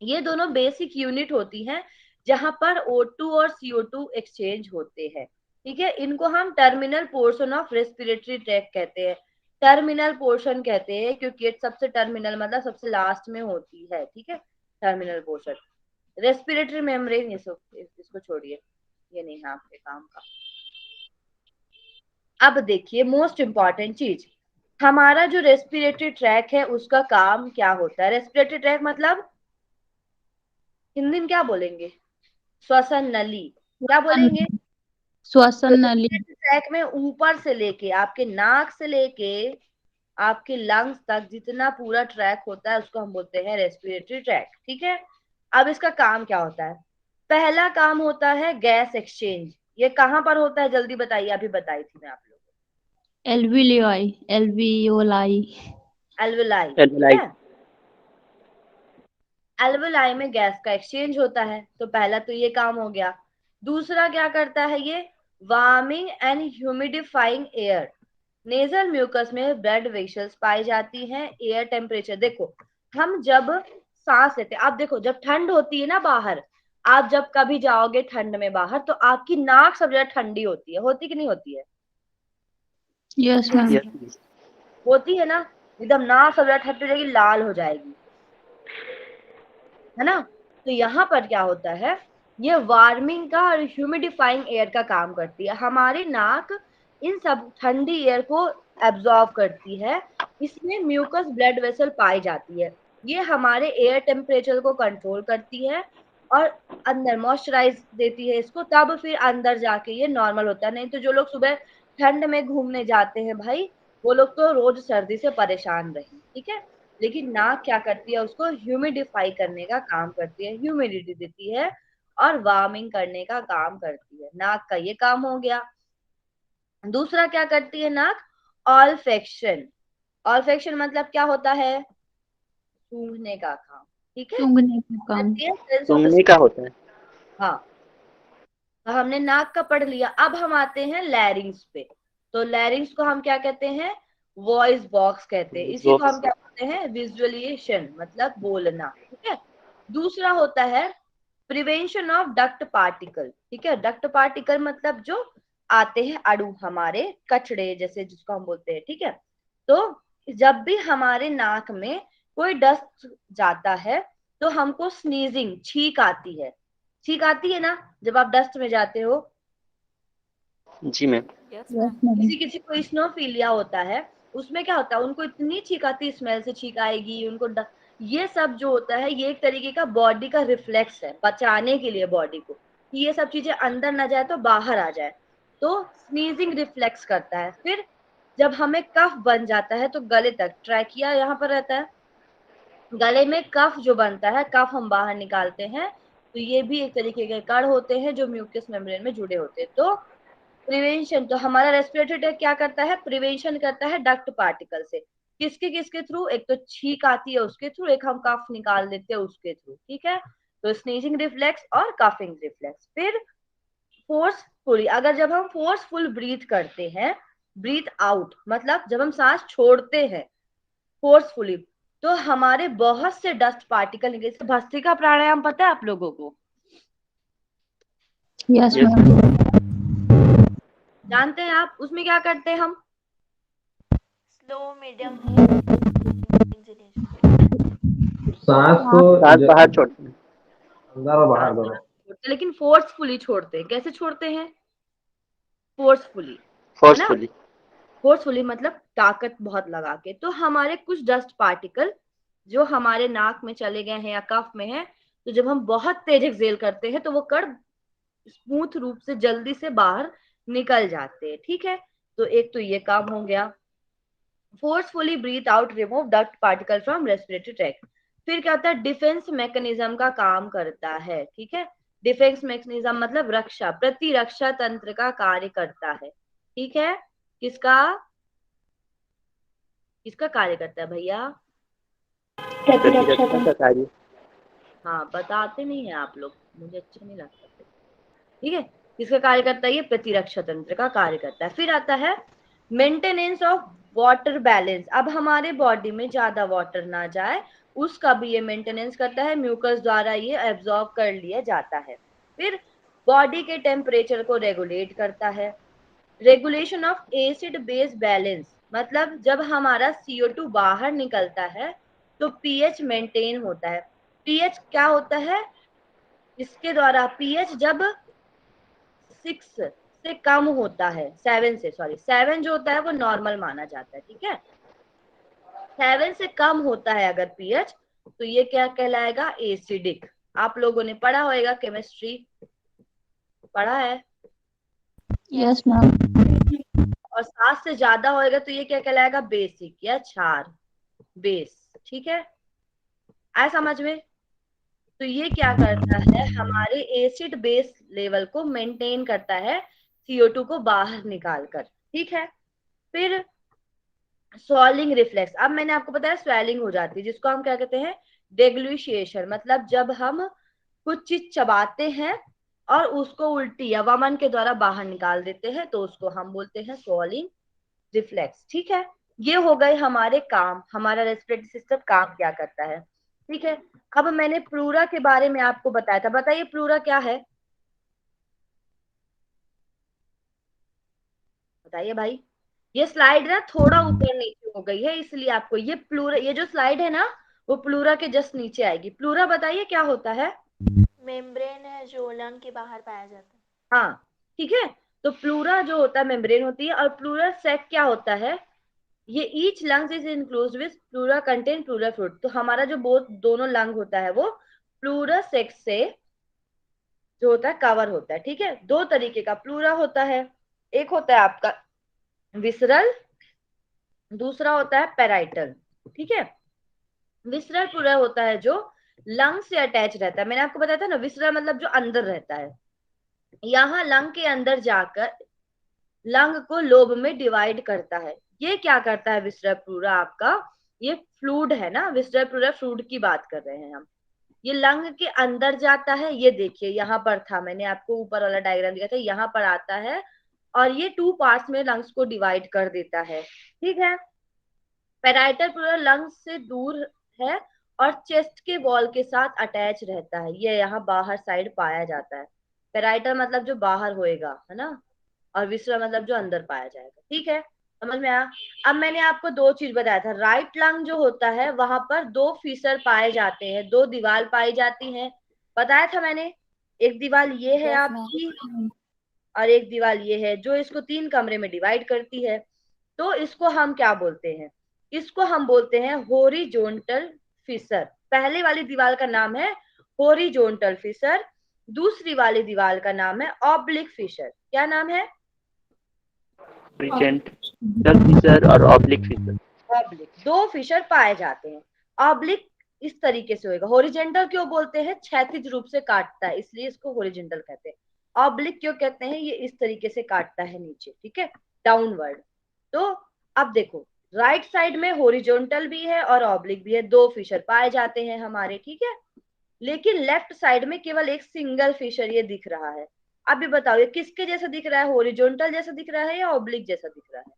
ये दोनों बेसिक यूनिट होती हैं जहां पर O2 और CO2 एक्सचेंज होते हैं, ठीक है। इनको हम terminal portion of respiratory tract कहते हैं। टर्मिनल पोर्शन कहते हैं क्योंकि ये सबसे टर्मिनल मतलब सबसे लास्ट में होती है, ठीक है, टर्मिनल पोर्शन। रेस्पिरेटरी मेम्ब्रेन, इसको छोड़िए, ये नहीं है आपके काम का। अब देखिए मोस्ट इंपॉर्टेंट चीज, हमारा जो रेस्पिरेटरी ट्रैक है उसका काम क्या होता है। रेस्पिरेटरी ट्रैक मतलब हिंदी में क्या बोलेंगे, श्वसन नली, क्या बोलेंगे, श्वसन नली। ट्रैक में ऊपर से लेके आपके नाक से लेके आपके लंग्स तक जितना पूरा ट्रैक होता है उसको हम बोलते हैं रेस्पिरेटरी ट्रैक, ठीक है। अब इसका काम क्या होता है, पहला काम होता है गैस एक्सचेंज। ये कहां पर होता है जल्दी बताइए, अभी बताई थी मैं आप लोगों को, एल्वियोलाई। एल्वियोलाई। एल्वेलाई, ठीक एल्वेलाई। है। एल्वेलाई में गैस का एक्सचेंज होता है, तो पहला तो ये काम हो गया। दूसरा क्या करता है ये, warming and humidifying air. Nasal mucus में ब्लड वेसल्स पाई जाती हैं। एयर टेम्परेचर, देखो हम जब सांस लेते हैं, आप देखो जब ठंड होती है ना बाहर, आप जब कभी जाओगे ठंड में बाहर तो आपकी नाक सब जगह ठंडी होती कि नहीं होती है, यस मैम। यस। होती है ना, एकदम नाक सब जगह ठंडी हो जाएगी, लाल हो जाएगी, है ना। तो यहाँ पर क्या होता है, ये वार्मिंग का और ह्यूमिडिफाइंग एयर का काम करती है। हमारी नाक इन सब ठंडी एयर को एब्जॉर्ब करती है, इसमें म्यूकस ब्लड वेसल पाई जाती है। ये हमारे एयर टेम्परेचर को कंट्रोल करती है और अंदर मॉइस्चराइज देती है इसको, तब फिर अंदर जाके ये नॉर्मल होता है। नहीं तो जो लोग सुबह ठंड में घूमने जाते हैं भाई, वो लोग तो रोज सर्दी से परेशान रहे, ठीक है। लेकिन नाक क्या करती है, उसको ह्यूमिडिफाई करने का काम करती है, ह्यूमिडिटी देती है और वार्मिंग करने का काम करती है। नाक का ये काम हो गया। दूसरा क्या करती है नाक, ऑल्फेक्शन। ऑल्फेक्शन मतलब क्या होता है, सूंघने का काम, ठीक है। सूंघने का काम। करती है सेंस ऑफ सूंघने का होता है। हाँ, तो हमने नाक का पढ़ लिया। अब हम आते हैं लैरिंग्स पे। तो लैरिंग्स को हम क्या कहते हैं, वॉइस बॉक्स कहते हैं। इसी को हम क्या कहते हैं, विजुअलाइजेशन मतलब बोलना, ठीक है। दूसरा होता है प्रिवेंशन ऑफ डक्ट पार्टिकल, ठीक है। डक्ट पार्टिकल मतलब जो आते हैं अणु हमारे कचड़े जैसे, जिसको हम बोलते हैं, ठीक है। तो जब भी हमारे नाक में कोई डस्ट जाता है तो हमको स्नीजिंग, छींक आती है, छींक आती है ना जब आप डस्ट में जाते हो। जी मैम। Yes ma'am. किसी किसी को स्नोफीलिया होता है, उसमें क्या होता है, उनको इतनी छींक आती है, स्मेल से छींक आएगी उनको ये सब जो होता है ये एक तरीके का बॉडी का रिफ्लेक्स है, बचाने के लिए बॉडी को कि ये सब चीजें अंदर ना जाए तो बाहर आ जाए। तो स्नीजिंग रिफ्लेक्स करता है। फिर जब हमें कफ बन जाता है तो गले तक, ट्रैकिया यहाँ पर रहता है, गले में कफ जो बनता है, कफ हम बाहर निकालते हैं, तो ये भी एक तरीके के कण होते हैं जो म्यूकस मेम्ब्रेन में जुड़े होते हैं। तो प्रिवेंशन, तो हमारा रेस्पिरेटरी ट्रैक क्या करता है, प्रिवेंशन करता है डक्ट पार्टिकल से। किसके किसके थ्रू, एक तो छींक आती है उसके थ्रू, एक हम कफ निकाल देते हैं उसके थ्रू, ठीक है। तो स्नीजिंग रिफ्लेक्स और कफिंग रिफ्लेक्स। फिर फोर्सफुली, अगर जब हम फोर्सफुल ब्रीथ करते हैं, ब्रीथ आउट मतलब जब हम सांस छोड़ते हैं फोर्सफुली, तो हमारे बहुत से डस्ट पार्टिकल निकले। भस्त्रिका प्राणायाम पता है आप लोगों को? Yes Yes. मैम। जानते हैं आप? उसमें क्या करते हैं हम? स्लो मीडियम सांस को सांस बाहर छोड़ते हैं। अंदर और बाहर दोनों। छोड़ते, लेकिन फोर्सफुली छोड़ते हैं। कैसे छोड़ते हैं? फोर्सफुली, है ना? फोर्सफुली। फोर्सफुली मतलब ताकत बहुत लगा के। तो हमारे कुछ डस्ट पार्टिकल जो हमारे नाक में चले गए हैं या कफ में है, तो जब हम बहुत तेज एक्सेल करते हैं तो वो कण स्मूथ रूप से जल्दी से बाहर निकल जाते हैं। ठीक है, तो एक तो ये काम हो गया। Forcefully breathe out remove dust particle from respiratory tract. फिर क्या होता है? डिफेंस मैकेनिज्म का काम करता है। ठीक है, डिफेंस मैकेनिज्म मतलब रक्षा, प्रतिरक्षा तंत्र का कार्य करता है। ठीक है, किसका किसका कार्य करता है भैया? प्रतिरक्षा प्रतिरक्षा का कार्य। हाँ, बताते नहीं है आप लोग, मुझे अच्छा नहीं लगता। ठीक है, किसका कार्य करता है? ये प्रतिरक्षा तंत्र का कार्य करता है। फिर आता है मेंटेनेंस ऑफ वाटर बैलेंस। अब हमारे बॉडी में ज्यादा वाटर ना जाए उसका भी ये मेंटेनेंस करता है, म्यूकस द्वारा ये एब्जॉर्ब कर लिया जाता है। फिर बॉडी के टेम्परेचर को रेगुलेट करता है। Regulation of acid base balance मतलब जब हमारा CO2 बाहर निकलता है तो पीएच मेंटेन होता है। पीएच क्या होता है? इसके द्वारा पीएच जब 6 से कम होता है, 7 जो होता है वो नॉर्मल माना जाता है। ठीक है, 7 से कम होता है अगर पीएच, तो ये क्या कहलाएगा? एसिडिक। आप लोगों ने पढ़ा होगा, केमिस्ट्री पढ़ा है। Yes ma'am. और 7 से ज्यादा होएगा तो ये क्या कहलाएगा? बेसिक या क्षार, बेस। ठीक है, आया समझ में? तो ये क्या करता है? हमारे एसिड बेस लेवल को मेंटेन करता है, CO2 को बाहर निकालकर। ठीक है, फिर स्वॉलिंग रिफ्लेक्स। अब मैंने आपको बताया स्वेलिंग हो जाती है, जिसको हम क्या कहते हैं? डेग्लूशिएशन। मतलब जब हम कुछ चीज चबाते हैं और उसको उल्टी या वमन के द्वारा बाहर निकाल देते हैं तो उसको हम बोलते हैं स्वॉलिंग रिफ्लेक्स। ठीक है, ये हो गए हमारे काम, हमारा रेस्पिरेटरी सिस्टम काम क्या करता है। ठीक है, अब मैंने प्लूरा के बारे में आपको बताया था। बताइए प्लूरा क्या है? बताइए भाई। ये स्लाइड ना थोड़ा ऊपर नीचे हो गई है, इसलिए आपको ये प्लूरा, ये जो स्लाइड है ना वो प्लूरा के जस्ट नीचे आएगी। प्लूरा बताइए क्या होता है? मेम्ब्रेन है जो लंग के बाहर पाया जाता है। हाँ, ठीक है, तो प्लूरा जो होता है मेम्ब्रेन होती है। और प्लूरल सेक क्या होता है? ये each lungs is enclosed with pleura contain pleural fluid. तो हमारा जो दोनों लंग होता है वो प्लूरल सेक से जो होता है कवर होता है। ठीक है, दो तरीके का प्लूरा होता है, एक होता है आपका विसरल, दूसरा होता है पेराइटल। ठीक है, विसरल प्लूरा होता है जो लंग से अटैच रहता है। मैंने आपको बताया था ना, विसरल मतलब जो अंदर रहता है। यहाँ लंग के अंदर जाकर लंग को लोब में डिवाइड करता है। ये क्या करता है विसरल प्लूरा आपका? ये फ्लूइड है ना, विसरल प्लूरा फ्लूइड की बात कर रहे हैं हम। ये लंग के अंदर जाता है, ये देखिए यहाँ पर था, मैंने आपको ऊपर वाला डायग्राम दिया था, यहाँ पर आता है और ये 2 पार्ट्स में लंग्स को डिवाइड कर देता है। ठीक है, पेराइटल प्लूरा लंग्स से दूर है और चेस्ट के वॉल के साथ अटैच रहता है। ये यहाँ बाहर साइड पाया जाता है। पेराइटल मतलब जो बाहर होएगा, है ना, और विसरा मतलब जो अंदर पाया जाएगा। ठीक है, समझ में आया? अब मैंने आपको दो चीज बताया था। राइट लंग जो होता है वहां पर 2 फीसर पाए जाते हैं, 2 दीवार पाई जाती हैं, बताया था मैंने। एक दीवार ये है Yes, आपकी और एक दीवार ये है जो इसको 3 कमरे में डिवाइड करती है। तो इसको हम क्या बोलते हैं? इसको हम बोलते हैं हॉरिजॉन्टल फिशर। पहले वाली दीवार का नाम है हॉरिजॉन्टल फिशर, दूसरी वाली दीवार का नाम है ऑब्लिक फिशर। क्या नाम है? हॉरिजॉन्टल फिशर और ऑब्लिक फिशर। ऑब्लिक। 2 फिशर पाए जाते हैं। ऑब्लिक इस तरीके से होगा। हॉरिजॉन्टल क्यों बोलते हैं? क्षैतिज रूप से काटता है, इसलिए इसको हॉरिजॉन्टल कहते हैं। ऑब्लिक क्यों कहते हैं? ये इस तरीके से काटता है नीचे, ठीक है, डाउनवर्ड। तो अब देखो, राइट साइड में हॉरिजॉन्टल भी है और ऑब्लिक भी है, 2 फिशर पाए जाते हैं हमारे। ठीक है, लेकिन लेफ्ट साइड में केवल एक सिंगल फिशर ये दिख रहा है। अब ये बताओ, ये किसके जैसा दिख रहा है? हॉरिजॉन्टल जैसा दिख रहा है या ऑब्लिक जैसा दिख रहा है?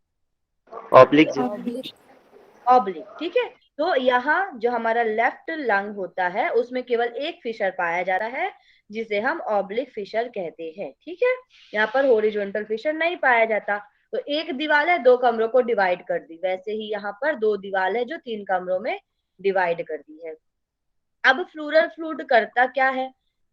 Oblique oblique. ऑब्लिक। ठीक है, तो यहाँ जो हमारा लेफ्ट लंग होता है उसमें केवल एक फिशर पाया जा रहा है जिसे हम ऑब्लिक फिशर कहते हैं, ठीक है। यहाँ पर हॉरिजॉन्टल फिशर नहीं पाया जाता। तो एक दीवार है, 2 कमरों को डिवाइड कर दी, वैसे ही यहाँ पर 2 दीवार है जो 3 कमरों में डिवाइड कर दी है। अब फ्लोरल फ्लूइड करता क्या है,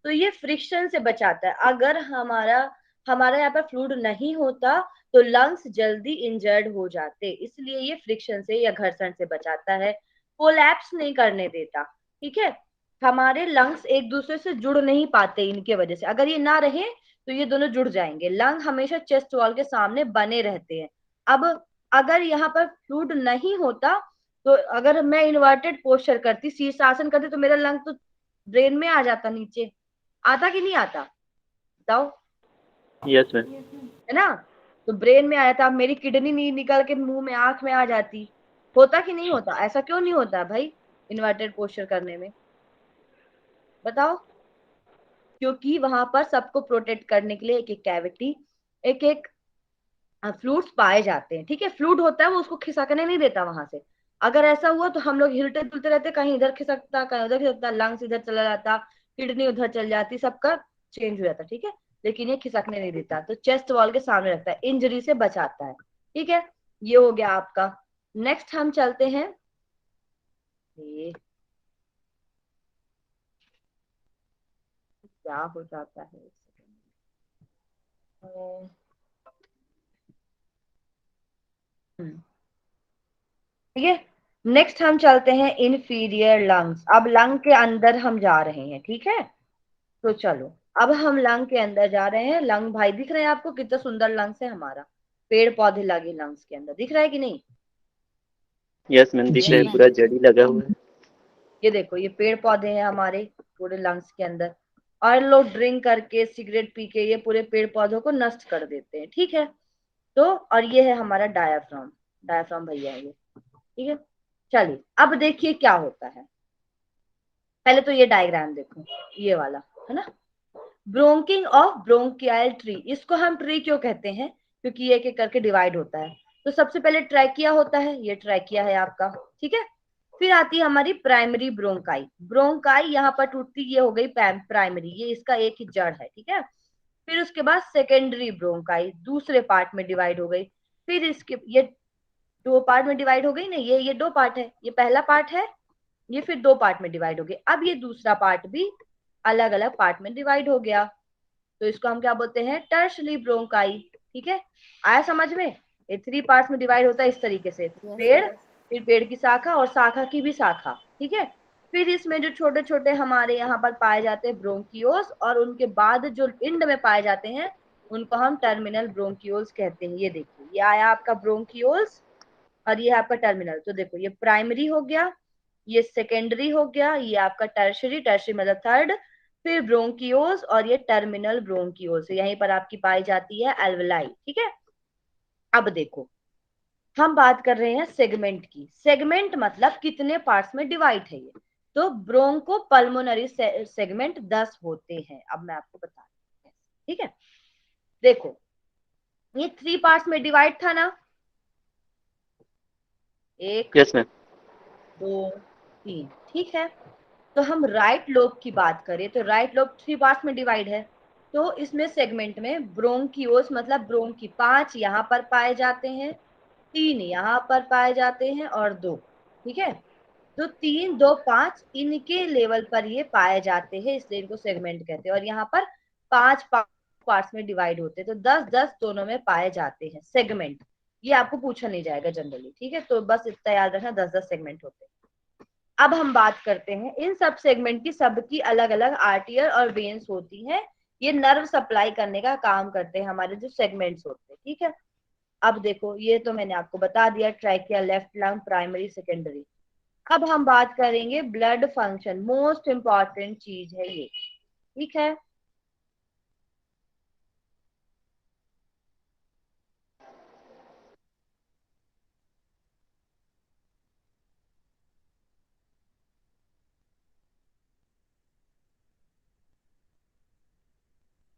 तो ये फ्रिक्शन से बचाता है। अगर हमारा हमारा यहाँ पर फ्लूइड नहीं होता तो लंग्स जल्दी इंजर्ड हो जाते, इसलिए ये फ्रिक्शन से या घर्षण से बचाता है, कोलैप्स नहीं करने देता, ठीक है। हमारे लंग्स एक दूसरे से जुड़ नहीं पाते इनके वजह से, अगर ये ना रहे तो ये दोनों जुड़ जाएंगे। लंग हमेशा चेस्ट वॉल के सामने बने रहते हैं। अब अगर यहाँ पर फ्लूइड नहीं होता तो अगर मैं इन्वर्टेड पोस्चर करती, शीर्षासन करती, तो मेरा लंग तो ब्रेन में आ जाता, नीचे आता कि नहीं आता, बताओ। Yes ma'am. है ना, तो ब्रेन में आया था, मेरी किडनी नहीं निकल के मुंह में आंख में आ जाती, होता कि नहीं होता। ऐसा क्यों नहीं होता भाई इन्वर्टेड पोस्चर करने में, बताओ। क्योंकि वहां पर सबको प्रोटेक्ट करने के लिए एक एक कैविटी, एक एक फ्लूइड्स पाए जाते हैं, ठीक है। फ्लूइड होता है वो उसको खिसकने नहीं देता वहां से। अगर ऐसा हुआ तो हम लोग हिलते डुलते रहते, कहीं इधर खिसकता कहीं उधर खिसकता, लंग्स इधर चला जाता, किडनी उधर चल जाती, सबका चेंज हो जाता, ठीक है। लेकिन ये खिसकने नहीं देता, तो चेस्ट वॉल के सामने रखता है, इंजरी से बचाता है, ठीक है। ये हो गया आपका। नेक्स्ट हम चलते हैं, ये क्या हो जाता है, ठीक है। नेक्स्ट हम चलते हैं इंफीरियर लंग्स। अब लंग के अंदर हम जा रहे हैं, ठीक है। तो चलो अब हम लंग के अंदर जा रहे हैं। लंग भाई दिख रहे हैं आपको, कितना सुंदर लंग्स है हमारा, पेड़ पौधे लगे लंग्स के अंदर, दिख रहा है कि नहीं। यस मैम, दिख रहा है, जी। पूरा जड़ी लगा हुआ है। ये देखो ये पेड़ पौधे हैं हमारे पूरे लंग्स के अंदर, और लोग ड्रिंक करके सिगरेट पी के ये पूरे पेड़ पौधों को नष्ट कर देते हैं, ठीक है। तो और ये है हमारा डायाफ्राम, डायाफ्राम भैया है ये, ठीक है। चलिए अब देखिए क्या होता है। पहले तो ये डायग्राम देखो, ये वाला है ना, ब्रोंकिंग ऑफ ब्रोंकियल ट्री। इसको हम ट्री क्यों कहते हैं, क्योंकि ये एक एक करके डिवाइड होता है। तो सबसे पहले ट्रैकिया होता है, ये ट्रैकिया है आपका, ठीक है। फिर आती है हमारी प्राइमरी ब्रोंकाई, ब्रोंकाई यहाँ पर टूटती, ये हो गई प्राइमरी, ये इसका एक ही जड़ है, ठीक है। फिर उसके बाद सेकेंडरी ब्रोंकाई दूसरे पार्ट में डिवाइड हो गई। फिर इसके ये 2 पार्ट में डिवाइड हो गई ना, ये 2 पार्ट है, ये पहला पार्ट है, ये फिर 2 पार्ट में डिवाइड हो गए। अब ये दूसरा पार्ट भी अलग अलग पार्ट में डिवाइड हो गया, तो इसको हम क्या बोलते हैं, टर्शरी ब्रोंकाई, ठीक है। आया समझ में, ये 3 पार्ट्स में डिवाइड होता है इस तरीके से, पेड़, फिर पेड़ की शाखा और शाखा की भी शाखा, ठीक है। फिर इसमें जो छोटे छोटे हमारे यहाँ पर पाए जाते हैं ब्रोंकियोल्स, और उनके बाद जो एंड में पाए जाते हैं उनको हम टर्मिनल ब्रोंकियोल्स कहते हैं। ये देखिए ये आया आपका ब्रोंकियोल्स और ये आपका टर्मिनल। तो देखो ये प्राइमरी हो गया, ये सेकेंडरी हो गया, ये आपका टर्शरी, टर्शरी मतलब थर्ड, फिर ब्रोंकियोल्स और ये टर्मिनल ब्रोंकियोल्स, यहीं पर आपकी पाई जाती है एल्वेलाई, ठीक है। अब देखो हम बात कर रहे हैं सेगमेंट की। सेगमेंट मतलब कितने पार्ट्स में डिवाइड है ये, तो ब्रोंको पल्मोनरी सेगमेंट 10 होते हैं। अब मैं आपको बता रही हूँ, ठीक है। देखो ये 3 पार्ट्स में डिवाइड था ना, 1 यस मैम। 2 3, ठीक है। तो हम राइट लोब की बात करें तो राइट लोब 3 पार्ट्स में डिवाइड है। तो इसमें सेगमेंट में ब्रोंकियोस मतलब ब्रोंकी 5 यहाँ पर पाए जाते हैं, 3 यहाँ पर पाए जाते हैं और 2, ठीक है। तो 3 2 5 इनके लेवल पर ये पाए जाते हैं, इसलिए इनको सेगमेंट कहते हैं। और यहाँ पर 5 पार्ट्स में डिवाइड होते हैं, तो 10 10 दोनों में पाए जाते हैं सेगमेंट। ये आपको पूछा नहीं जाएगा जनरली, ठीक है। तो बस इतना याद रखना 10 10 सेगमेंट होते हैं। अब हम बात करते हैं इन सब सेगमेंट की, सबकी अलग अलग आर्टियर और वेन्स होती हैं, ये नर्व सप्लाई करने का काम करते हैं हमारे जो सेगमेंट्स होते हैं, ठीक है। अब देखो ये तो मैंने आपको बता दिया, trachea, left lung, primary, secondary. अब हम बात करेंगे ब्लड फंक्शन, मोस्ट इंपॉर्टेंट चीज है ये, ठीक है।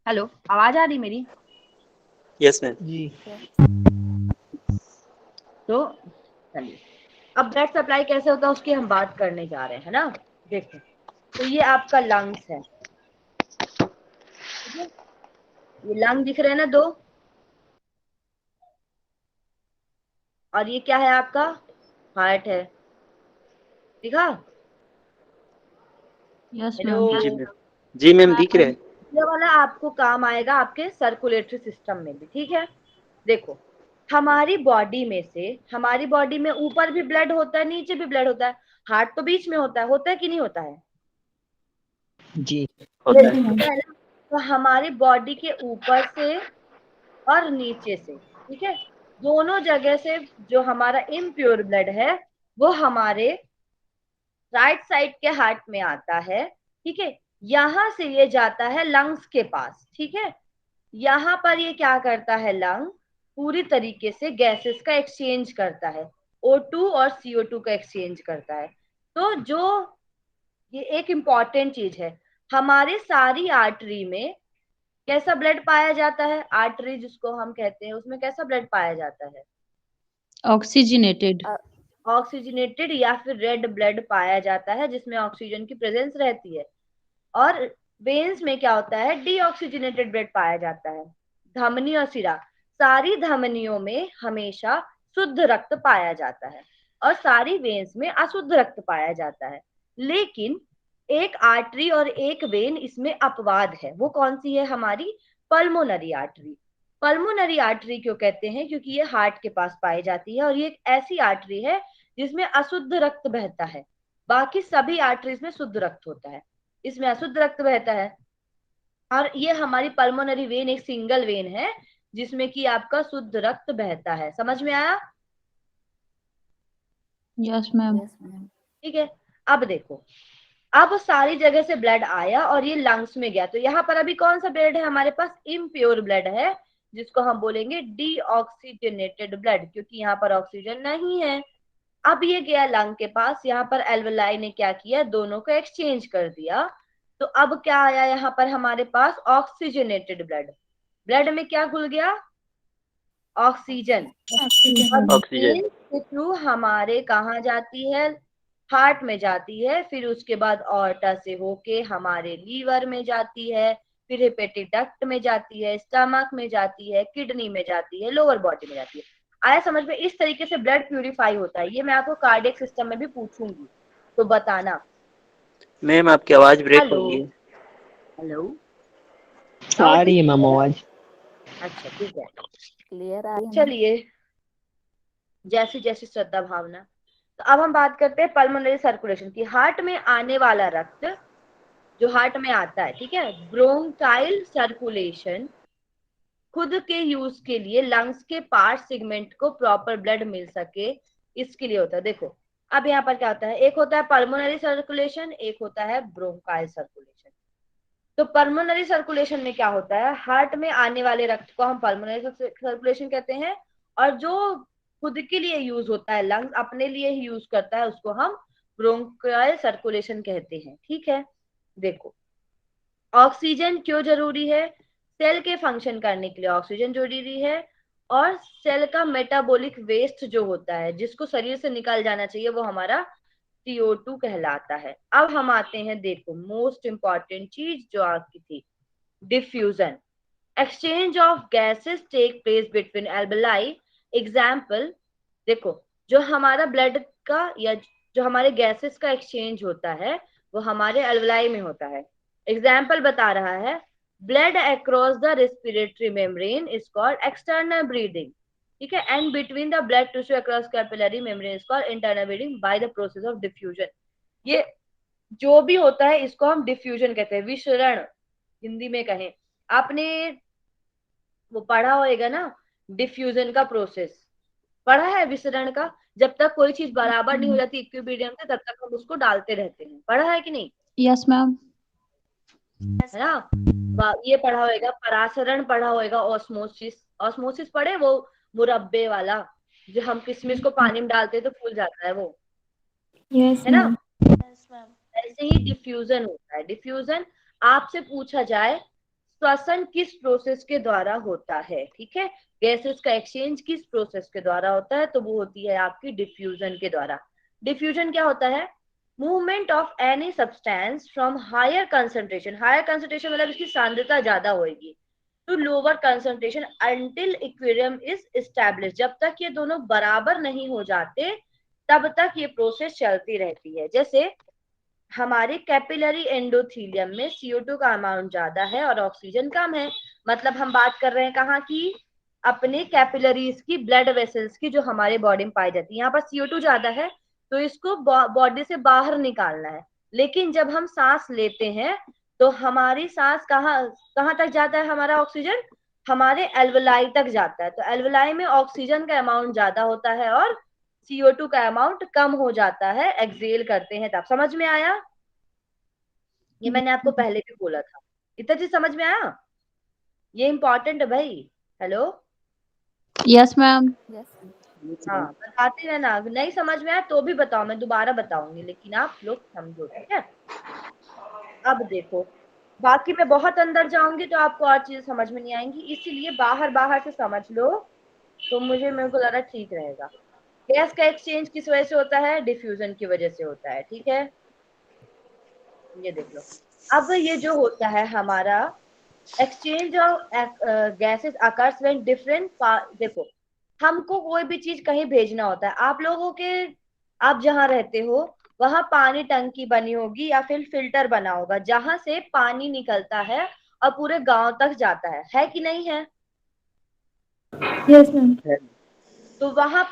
हेलो, आवाज आ रही मेरी? Yes ma'am. जी। तो चलिए अब ब्लड सप्लाई कैसे होता है उसकी हम बात करने जा रहे हैं, है ना। देखो, तो ये आपका लंग्स है, ठीक है, ये लंग दिख रहे हैं ना दो, और ये क्या है आपका हार्ट है, दिखा। Yes hello, ma'am. जी मैम, जी मैम दिख रहे हैं। ये वाला आपको काम आएगा आपके सर्कुलेटरी सिस्टम में भी, ठीक है। देखो, हमारी बॉडी में ऊपर भी ब्लड होता है, नीचे भी ब्लड होता है, हार्ट तो बीच में होता है कि नहीं होता है? जी। होता है। होता है ना। तो हमारी बॉडी के ऊपर से और नीचे से, ठीक है, दोनों जगह से जो हमारा इम्प्योर ब्लड है वो हमारे राइट साइड के हार्ट में आता है, ठीक है। यहां से ये जाता है लंग्स के पास, ठीक है। यहाँ पर ये क्या करता है, लंग पूरी तरीके से गैसेस का एक्सचेंज करता है, O2 और CO2 का एक्सचेंज करता है। तो जो ये एक इम्पॉर्टेंट चीज है, हमारे सारी आर्टरी में कैसा ब्लड पाया जाता है, आर्टरी जिसको हम कहते हैं उसमें कैसा ब्लड पाया जाता है? ऑक्सीजनेटेड। ऑक्सीजनेटेड या फिर रेड ब्लड पाया जाता है, जिसमें ऑक्सीजन की प्रेजेंस रहती है। और वेन्स में क्या होता है, डीऑक्सीजनेटेड ब्लड पाया जाता है। धमनी और सिरा, सारी धमनियों में हमेशा शुद्ध रक्त पाया जाता है और सारी वेन्स में अशुद्ध रक्त पाया जाता है। लेकिन एक आर्टरी और एक वेन इसमें अपवाद है, वो कौन सी है, हमारी पल्मोनरी आर्टरी। पल्मोनरी आर्टरी क्यों कहते हैं, क्योंकि ये हार्ट के पास पाई जाती है और ये एक ऐसी आर्टरी है जिसमें अशुद्ध रक्त बहता है। बाकी सभी आर्टरीज में शुद्ध रक्त होता है, इसमें अशुद्ध रक्त बहता है। और ये हमारी पल्मोनरी वेन एक सिंगल वेन है जिसमें कि आपका शुद्ध रक्त बहता है। समझ में आया? Yes ma'am. ठीक है। अब देखो, अब सारी जगह से ब्लड आया और ये लंग्स में गया, तो यहाँ पर अभी कौन सा ब्लड है हमारे पास, इम्प्योर ब्लड है, जिसको हम बोलेंगे डीऑक्सीजनेटेड ब्लड, क्योंकि यहाँ पर ऑक्सीजन नहीं है। अब ये गया लंग के पास, यहाँ पर एल्वेलाई ने क्या किया, दोनों को एक्सचेंज कर दिया। तो अब क्या आया यहाँ पर हमारे पास, ऑक्सीजनेटेड ब्लड। ब्लड में क्या घुल गया, ऑक्सीजन। और ऑक्सीजन। वेन्स के थ्रू हमारे कहाँ जाती है, हार्ट में जाती है, फिर उसके बाद ऑर्टा से होके हमारे लीवर में जाती है, फिर हेपेटिक डक्ट में जाती है, स्टमक में जाती है, किडनी में जाती है, लोअर बॉडी में जाती है। आया समझ में? इस तरीके से ब्लड प्यूरिफाई होता है। ये मैं आपको कार्डियक सिस्टम में भी पूछूंगी, तो बताना। मैम आपकी आवाज ब्रेक हो हेलो, रही है। हेलो, आ रही है मैम आवाज। अच्छा ठीक है, क्लियर आ रही है? चलिए, जैसी जैसी श्रद्धा भावना। तो अब हम बात करते हैं पल्मोनरी सर्कुलेशन की। हार्ट में आने वाला रक्त जो हार्ट में आता है, ठीक है, ब्रोंकाइल सर्कुलेशन खुद के यूज के लिए लंग्स के पार्ट सेगमेंट को प्रॉपर ब्लड मिल सके, इसके लिए होता है। देखो, अब यहाँ पर क्या होता है, एक होता है पल्मोनरी सर्कुलेशन, एक होता है ब्रोंकाइल सर्कुलेशन। तो पल्मोनरी सर्कुलेशन में क्या होता है, हार्ट में आने वाले रक्त को हम पल्मोनरी सर्कुलेशन कहते हैं, और जो खुद के लिए यूज होता है, लंग्स अपने लिए ही यूज करता है, उसको हम ब्रोंकाइल सर्कुलेशन कहते हैं, ठीक है। देखो, ऑक्सीजन क्यों जरूरी है, सेल के फंक्शन करने के लिए ऑक्सीजन जरूरी है, और सेल का मेटाबॉलिक वेस्ट जो होता है जिसको शरीर से निकल जाना चाहिए, वो हमारा CO2 कहलाता है। अब हम आते हैं, देखो मोस्ट इंपॉर्टेंट चीज जो आपकी थी, diffusion. Exchange of gases take place between alveoli. Example, देखो, जो हमारा ब्लड का या जो हमारे गैसेस का एक्सचेंज होता है वो हमारे एल्वेलाई में होता है। एग्जाम्पल बता रहा है, blood across the respiratory membrane is called external breathing, ठीक है, and between the blood tissue across capillary membrane is called internal breathing by the process of diffusion. ये जो भी होता है इसको हम डिफ्यूजन कहते हैं, विसरण हिंदी में कहें। आपने वो पढ़ा होएगा ना, डिफ्यूजन का प्रोसेस पढ़ा है, विसरण का। जब तक कोई चीज बराबर नहीं हो जाती इक्विलिब्रियम से, तब तक हम उसको डालते रहते हैं, पढ़ा है कि नहीं, यस मैम। है ना। ये पढ़ा होएगा, परासरण पढ़ा होएगा, ऑस्मोसिस। ऑस्मोसिस पढ़े, वो मुरब्बे वाला, जो हम किशमिश को पानी में डालते हैं तो फूल जाता है, वो यस है ना। मैम। Yes ma'am. ऐसे ही डिफ्यूजन होता है। डिफ्यूजन आपसे पूछा जाए, श्वसन किस प्रोसेस के द्वारा होता है, ठीक है, गैसेस का एक्सचेंज किस प्रोसेस के द्वारा होता है? तो वो होती है आपकी डिफ्यूजन के द्वारा। डिफ्यूजन क्या होता है? Movement of any substance from higher concentration, higher concentration मतलब इसकी सांद्रता ज्यादा होगी, to lower concentration until equilibrium is established. जब तक ये दोनों बराबर नहीं हो जाते तब तक ये प्रोसेस चलती रहती है। जैसे हमारे कैपिलरी एंडोथीलियम में CO2 का अमाउंट ज्यादा है और ऑक्सीजन कम है, मतलब हम बात कर रहे हैं कहाँ की? अपने कैपिलरीज की, ब्लड वेसल्स की, जो हमारे बॉडी में पाई जाती है। यहाँ पर CO2 ज्यादा है तो इसको बॉडी से बाहर निकालना है, लेकिन जब हम सांस लेते हैं तो हमारी सांस कहाँ कहाँ तक जाता है? हमारा ऑक्सीजन हमारे एल्वलाई तक जाता है। तो एल्वलाई में ऑक्सीजन का अमाउंट ज्यादा होता है और CO2 का अमाउंट कम हो जाता है, एक्सेल करते हैं तब। समझ में आया? ये मैंने आपको पहले भी बोला था। इतना चीज समझ में आया? ये इम्पोर्टेंट है भाई। Hello, yes ma'am. हाँ बताते रहना, नहीं समझ में आया तो भी बताओ, मैं दोबारा बताऊंगी, लेकिन आप लोग समझो, ठीक है? अब देखो, बाकी मैं बहुत अंदर जाऊंगी तो आपको और चीजें समझ में नहीं आएंगी, इसीलिए बाहर बाहर से समझ लो तो मेरे को ज्यादा ठीक रहेगा। गैस का एक्सचेंज किस वजह से होता है? डिफ्यूजन की वजह से होता है, ठीक है? ये देख लो। अब ये जो होता है हमारा exchange of gases occurs when different, देखो हमको कोई भी चीज कहीं भेजना होता है, आप लोगों के, आप जहाँ रहते हो वहां पानी टंकी बनी होगी या फिर फिल्टर बना होगा जहां से पानी निकलता है और पूरे गांव तक जाता है कि नहीं है? Yes ma'am. तो वहां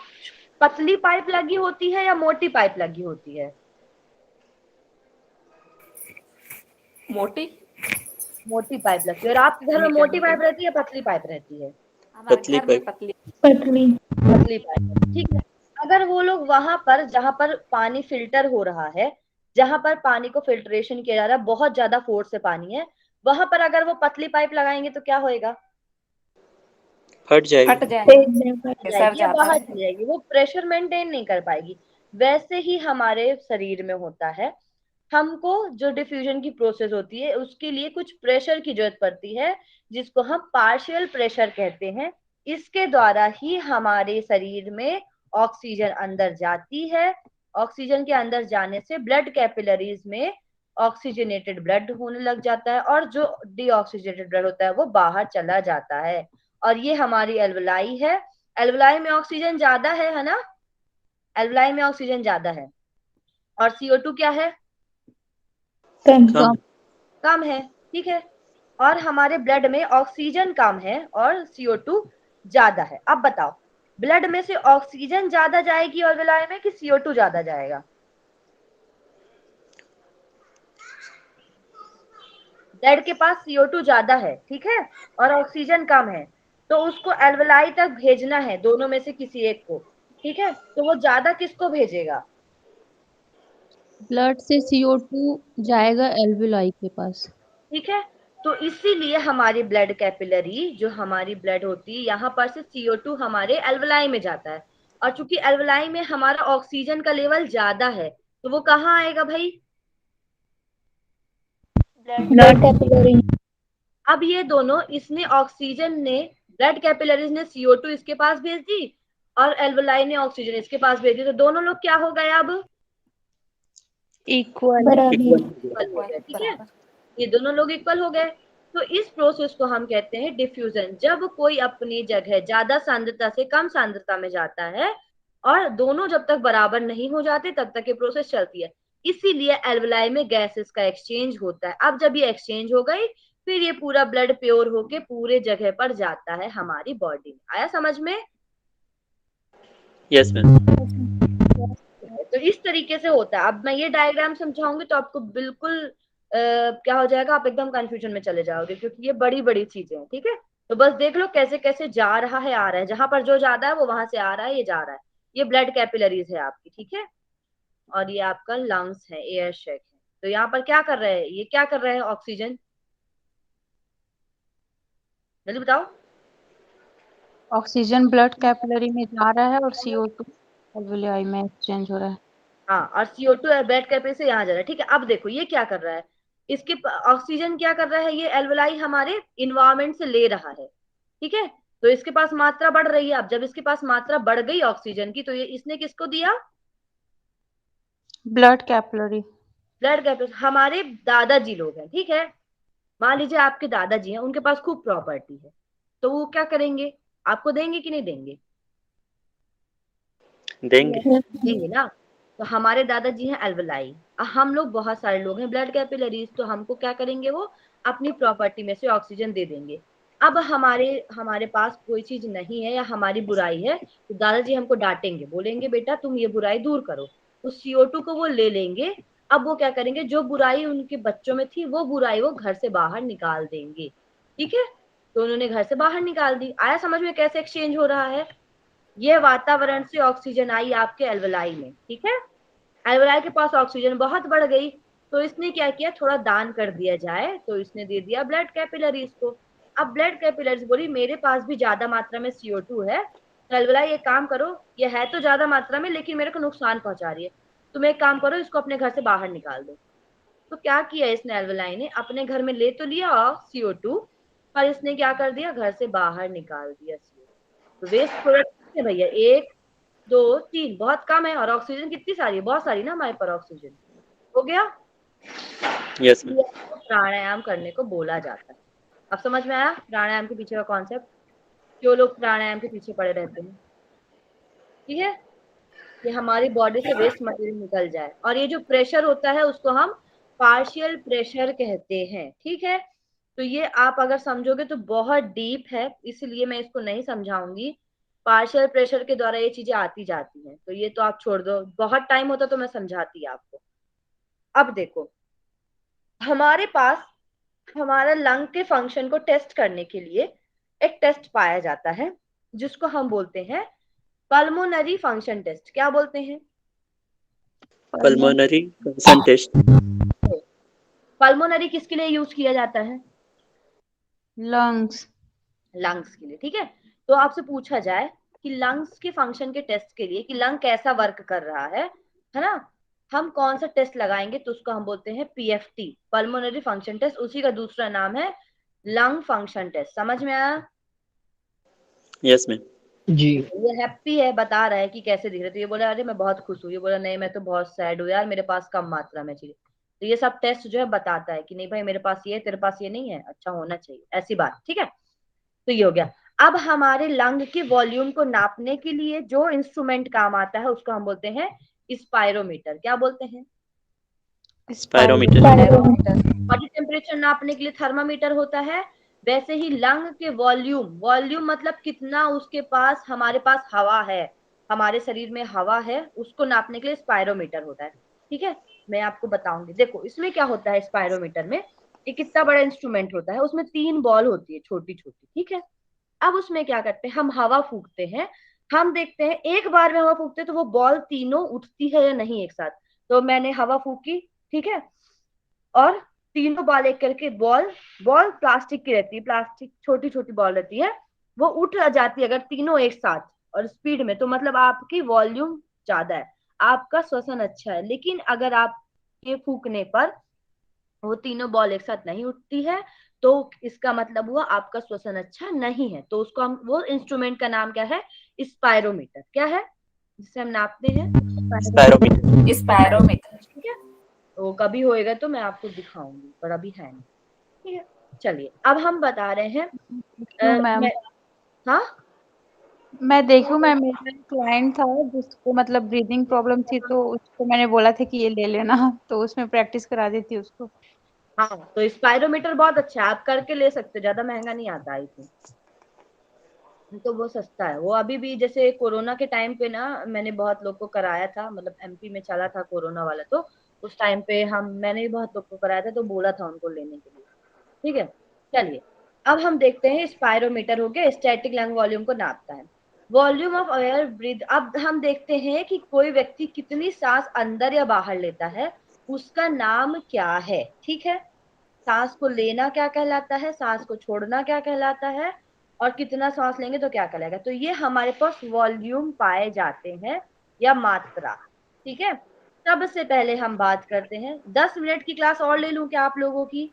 पतली पाइप लगी होती है या मोटी पाइप लगी होती है? मोटी मोटी पाइप लगती है। और आपके घर में मोटी पाइप रहती है, पतली पाइप रहती है? हमारे पतली घर में पाइप। पतली। पतली पाइप, ठीक है। अगर वो लोग वहां पर जहां पर पानी फिल्टर हो रहा है, जहां पर पानी को फिल्ट्रेशन किया जा रहा है, बहुत ज्यादा फोर्स से पानी है, वहां पर अगर वो पतली पाइप लगाएंगे तो क्या होएगा? फट जाएगा। फट जाएगा, सर जाएगी या जाता बाहर है। चली जाएगी, वो प्रेशर मेंटेन नहीं कर पाएगी। वैसे ही हमारे शरीर में होता है, हमको जो डिफ्यूजन की प्रोसेस होती है उसके लिए कुछ प्रेशर की जरूरत पड़ती है, जिसको हम पार्शियल प्रेशर कहते हैं। इसके द्वारा ही हमारे शरीर में ऑक्सीजन अंदर जाती है। ऑक्सीजन के अंदर जाने से ब्लड कैपिलरीज में ऑक्सीजनेटेड ब्लड होने लग जाता है और जो डीऑक्सीजनेटेड ब्लड होता है वो बाहर चला जाता है। और ये हमारी एल्वलाई है। एल्वलाई में ऑक्सीजन ज्यादा है ना? एल्वलाई में ऑक्सीजन ज्यादा है और CO2 क्या है? कम। कम है, ठीक है। और हमारे ब्लड में ऑक्सीजन कम है और CO2 ज्यादा है। अब बताओ, ब्लड में से ऑक्सीजन ज्यादा जाएगी एल्वलाई में कि CO2 ज्यादा जाएगा? ब्लड के पास CO2 ज्यादा है, ठीक है, और ऑक्सीजन कम है, तो उसको एल्वलाई तक भेजना है, दोनों में से किसी एक को, ठीक है। तो वो ज्यादा किसको भेजेगा? ब्लड से CO2 जाएगा एल्वियोलाई के पास। ठीक है। तो इसीलिए हमारी ब्लड कैपिलरी, जो हमारी ब्लड होती है, यहाँ पर से CO2 हमारे एल्वलाई में जाता है, और चूंकि एल्वलाई में हमारा ऑक्सीजन का लेवल ज्यादा है तो वो कहाँ आएगा भाई? Blood capillary. अब ये दोनों, इसने ऑक्सीजन ने, ब्लड कैपिलरीज ने CO2 इसके पास भेज दी और एल्वलाई ने ऑक्सीजन इसके पास भेज दी, तो दोनों लोग क्या हो गए? अब इक्वल। इक्वल हो गए, ठीक है। ये दोनों लोग इक्वल हो गए। तो इस प्रोसेस को हम कहते हैं डिफ्यूजन। जब कोई अपनी जगह ज्यादा सांद्रता से कम सांद्रता में जाता है और दोनों जब तक बराबर नहीं हो जाते तब तक ये प्रोसेस चलती है। इसीलिए एल्वलाई में गैसेस का एक्सचेंज होता है। अब जब ये एक्सचेंज हो गई, फिर ये पूरा ब्लड प्योर होके पूरे जगह पर जाता है हमारी बॉडी में। आया समझ में? Yes ma'am. तो इस तरीके से होता है। अब मैं ये डायग्राम समझाऊंगी तो आपको बिल्कुल क्या हो जाएगा, आप एकदम कंफ्यूजन में चले जाओगे, क्योंकि ये बड़ी बड़ी चीजें हैं, ठीक है। तो बस देख लो कैसे कैसे जा रहा है, आ रहा है, जहां पर जो ज्यादा है वो वहां से आ रहा है, ये जा रहा है। ये ब्लड कैपिलरीज है आपकी, ठीक है। और ये आपका लंग्स है, एयर शेक है। तो यहाँ पर क्या कर रहे हैं, ये क्या कर रहे हैं? ऑक्सीजन, जल्दी बताओ। ऑक्सीजन ब्लड कैपिलरी में जा रहा है और CO2 एल्वियोलाई में एक्सचेंज हो रहा है। हाँ, और CO2 ब्लड कैपिलरी से यहाँ जा रहा है, ठीक है। अब देखो ये क्या कर रहा है, इसके ऑक्सीजन क्या कर रहा है, ये एल्वलाई हमारे इन्वायरमेंट से ले रहा है, ठीक है। तो इसके पास मात्रा बढ़ रही है। अब जब इसके पास मात्रा बढ़ गई ऑक्सीजन की, तो ये इसने किसको दिया? Blood capillary. Blood capillary. हमारे दादाजी लोग हैं, ठीक है, मान लीजिए आपके दादाजी हैं, उनके पास खूब प्रॉपर्टी है, तो वो क्या करेंगे? आपको देंगे कि नहीं देंगे? देंगे। देंगे ना। तो हमारे दादाजी हैं एल्वलाई, हम लोग बहुत सारे लोग हैं ब्लड कैपिलरीज, तो हमको क्या करेंगे? वो अपनी प्रॉपर्टी में से ऑक्सीजन दे देंगे। अब हमारे पास कोई चीज नहीं है या हमारी बुराई है, तो दादाजी हमको डांटेंगे, बोलेंगे बेटा तुम ये बुराई दूर करो। तो CO2 को वो ले लेंगे। अब वो क्या करेंगे? जो बुराई उनके बच्चों में थी, वो बुराई वो घर से बाहर निकाल देंगे। ठीक है, तो उन्होंने घर से बाहर निकाल दी। आया समझ में कैसे एक्सचेंज हो रहा है? ये वातावरण से ऑक्सीजन आई आपके एल्वलाई में, ठीक है, एल्वलाई के पास ऑक्सीजन बहुत बढ़ गई, तो इसने क्या किया? थोड़ा दान कर दिया जाए, तो इसने दे दिया ब्लड कैपिलरीज को। अब ब्लड कैपिलरीज बोली मेरे पास भी ज्यादा मात्रा में CO2 है, तो एल्वलाई एक काम करो, ये है तो ज्यादा मात्रा में लेकिन मेरे को नुकसान पहुंचा रही है, तुम एक काम करो, इसको अपने घर से बाहर निकाल दो। तो क्या किया इसने? एल्वलाई ने अपने घर में ले तो लिया CO2, पर इसने क्या कर दिया? घर से बाहर निकाल दिया CO2। तो वेस्ट प्रोडक्ट है भैया, 1 2 3, बहुत कम है, और ऑक्सीजन कितनी सारी है? बहुत सारी ना हमारे पर ऑक्सीजन। हो गया? Yes ma'am. प्राणायाम करने को बोला जाता है। अब समझ में आया प्राणायाम के पीछे का कॉन्सेप्ट? जो लोग प्राणायाम के पीछे पड़े रहते हैं, ठीक है, कि हमारी बॉडी से वेस्ट मटेरियल निकल जाए। और ये जो प्रेशर होता है उसको हम पार्शियल प्रेशर कहते हैं, ठीक है। तो ये आप अगर समझोगे तो बहुत डीप है, इसलिए मैं इसको नहीं समझाऊंगी। पार्शियल प्रेशर के द्वारा ये चीजें आती जाती हैं, तो ये तो आप छोड़ दो, बहुत टाइम होता तो मैं समझाती आपको। अब देखो, हमारे पास हमारा लंग के फंक्शन को टेस्ट करने के लिए एक टेस्ट पाया जाता है, जिसको हम बोलते हैं पल्मोनरी फंक्शन टेस्ट। क्या बोलते हैं? Pulmonary function test. पल्मोनरी किसके लिए यूज किया जाता है? लंग्स। लंग्स के लिए, ठीक है। तो आपसे पूछा जाए कि लंग्स के फंक्शन के टेस्ट के लिए कि लंग कैसा वर्क कर रहा है ना, हम कौन सा टेस्ट लगाएंगे? तो उसको हम बोलते हैं PFT, पल्मोनरी फंक्शन टेस्ट। उसी का दूसरा नाम है लंग फंक्शन टेस्ट। समझ में आया? Yes ma'am. जी। ये हैप्पी है, बता रहा है कि कैसे दिख रहे। तो ये बोला अरे मैं बहुत खुश हूँ, ये बोला नहीं मैं तो बहुत सैड हूँ यार, मेरे पास कम मात्रा में चीजें। तो ये सब टेस्ट जो है बताता है कि नहीं भाई मेरे पास ये है, तेरे पास ये नहीं है, अच्छा होना चाहिए, ऐसी बात, ठीक है। तो ये हो गया। अब हमारे लंग के वॉल्यूम को नापने के लिए जो इंस्ट्रूमेंट काम आता है उसको हम बोलते हैं स्पायरोमीटर। क्या बोलते हैं? स्पायरोमीटर। बॉडी टेम्परेचर नापने के लिए थर्मामीटर होता है। वैसे ही लंग के वॉल्यूम मतलब कितना उसके पास, हमारे पास हवा है, हमारे शरीर में हवा है, उसको नापने के लिए स्पायरोमीटर होता है, ठीक है। मैं आपको बताऊंगी। देखो इसमें क्या होता है, स्पायरोमीटर में एक कितना बड़ा इंस्ट्रूमेंट होता है, उसमें 3 बॉल होती है छोटी छोटी, ठीक है। अब उसमें क्या करते हैं, हम हवा फूकते हैं, हम देखते हैं एक बार में हवा फूकते हैं तो वो बॉल तीनों उठती है या नहीं एक साथ। तो मैंने हवा फूकी, ठीक है, और तीनों बॉल एक करके, बॉल बॉल प्लास्टिक की रहती है, प्लास्टिक छोटी छोटी बॉल रहती है, वो उठ जाती है अगर तीनों एक साथ और स्पीड में, तो मतलब आपकी वॉल्यूम ज्यादा है, आपका श्वसन अच्छा है। लेकिन अगर आप के फूकने पर वो तीनों बॉल एक साथ नहीं उठती है, तो इसका मतलब हुआ आपका श्वसन अच्छा नहीं है। तो उसको हम, वो इंस्ट्रूमेंट का नाम क्या है? स्पायरोमीटर। क्या है जिससे हम नापते हैं? स्पायरोमीटर। स्पैरोमीटर। ठीक है, तो कभी होएगा तो मैं आपको दिखाऊंगी, पर अभी है नहीं, ठीक है। चलिए अब हम बता रहे हैं मैम हाँ मैं देखूं मैम, मेरा क्लाइंट था जिसको मतलब ब्रीदिंग प्रॉब्लम थी, तो उसको मैंने बोला था कि ये ले लेना, तो उसमें प्रैक्टिस करा देती उसको। हाँ, तो स्पायरोमीटर बहुत अच्छा है, आप करके ले सकते हो, ज्यादा महंगा नहीं आता आई थिंक, तो वो सस्ता है। वो अभी भी जैसे कोरोना के टाइम पे ना मैंने बहुत लोग को कराया था, मतलब MP में चला था कोरोना वाला, तो उस टाइम पे मैंने भी बहुत लोग को कराया था, तो बोला था उनको लेने के लिए, ठीक है। चलिए अब हम देखते हैं, स्पायरोमीटर हो गया, स्टैटिक लंग वॉल्यूम को नापता है। वॉल्यूम ऑफ एयर ब्रीथ, अब हम देखते हैं कि कोई व्यक्ति कितनी सांस अंदर या बाहर लेता है, उसका नाम क्या है, ठीक है। सांस को लेना क्या कहलाता है, सांस को छोड़ना क्या कहलाता है, और कितना सांस लेंगे तो क्या कहलाएगा। तो ये हमारे पास वॉल्यूम पाए जाते हैं या मात्रा, ठीक है। सबसे पहले हम बात करते हैं, 10 मिनट की क्लास और ले लूं क्या आप लोगों की?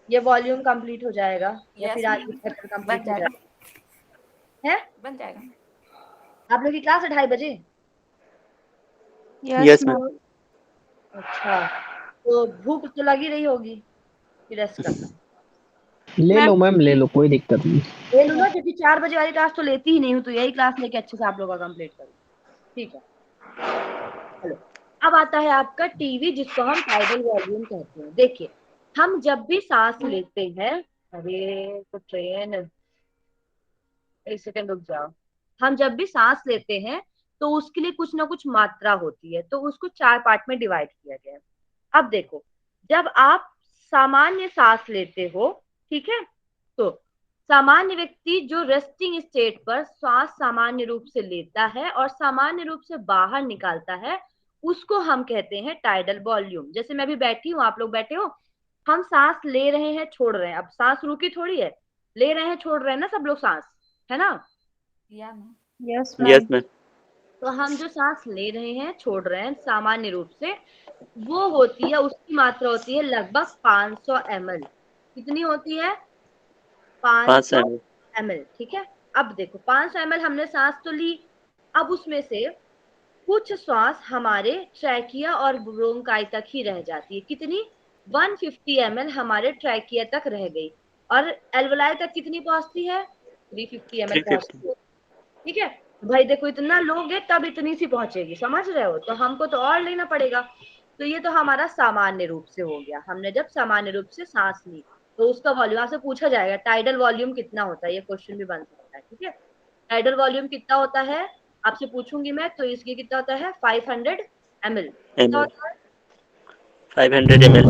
ये वॉल्यूम कंप्लीट हो जाएगा या Yes, फिर आज ma'am. चैप्टर बन कंप्लीट हो जाएगा। जाएगा? है? बन जाएगा। आप लोग की क्लास है 2:30 बजे? Yes yes ma'am. मैम। अच्छा, तो भूख तो लगी रही होगी कि रेस्ट करना? ले लो मैम, ले लो, कोई दिक्कत नहीं। ले लो ना, क्योंकि 4 बजे वाली क्लास तो लेती ही नहीं हूँ, तो यही क्लास लेके अच्छे से आप लोग का कंप्लीट करूँ। ठीक है, चलो। अब आता है आपका टीवी, जिसको हम टाइडल वॉल्यूम कहते हैं। देखिए, हम जब भी सांस लेते हैं, अरे तो ट्रेन, एक सेकंड रुक जाओ। हम जब भी सांस लेते हैं तो उसके लिए कुछ ना कुछ मात्रा होती है, तो उसको 4 पार्ट में डिवाइड किया गया है। अब देखो, जब आप सामान्य सांस लेते हो, ठीक है, तो सामान्य व्यक्ति जो रेस्टिंग स्टेट पर श्वास सामान्य रूप से लेता है और सामान्य रूप से बाहर निकालता है, उसको हम कहते हैं टाइडल वॉल्यूम। जैसे मैं अभी बैठी हूँ, आप लोग बैठे हो, हम सांस ले रहे हैं, छोड़ रहे हैं। अब सांस रुकी थोड़ी है, ले रहे हैं, छोड़ रहे हैं ना सब लोग सांस, है ना? या ma'am. Yes yes ma'am. Ma'am. तो हम जो सांस ले रहे हैं, छोड़ रहे हैं सामान्य रूप से, वो होती है, उसकी मात्रा होती है लगभग 500 ml। कितनी होती है? 500 500 ml। ठीक है, अब देखो 500 ml हमने सांस तो ली, अब उसमें से कुछ श्वास हमारे ट्रैकिया और ब्रोंकाई तक ही रह जाती है। कितनी? 150 ml हमारे ट्रैकिया तक रह गई, और एल्वोलाई तक कितनी पहुंचती है? 350 ml 350। पहुंचती है। ठीक है, भाई देखो, इतना लोग है तब इतनी सी पहुंचेगी, समझ रहे हो? तो हमको तो और लेना पड़ेगा। तो ये तो हमारा सामान्य रूप से हो गया। हमने जब सामान्य रूप से सांस ली, तो उसका वॉल्यूम आपसे पूछा जाएगा, टाइडल वॉल्यूम कितना होता है, ये क्वेश्चन भी बन सकता है। ठीक है, टाइडल वॉल्यूम कितना होता है आपसे पूछूंगी मैं, तो इसकी कितना होता है? 500 ml। कितना ml, होता है? 500 ml।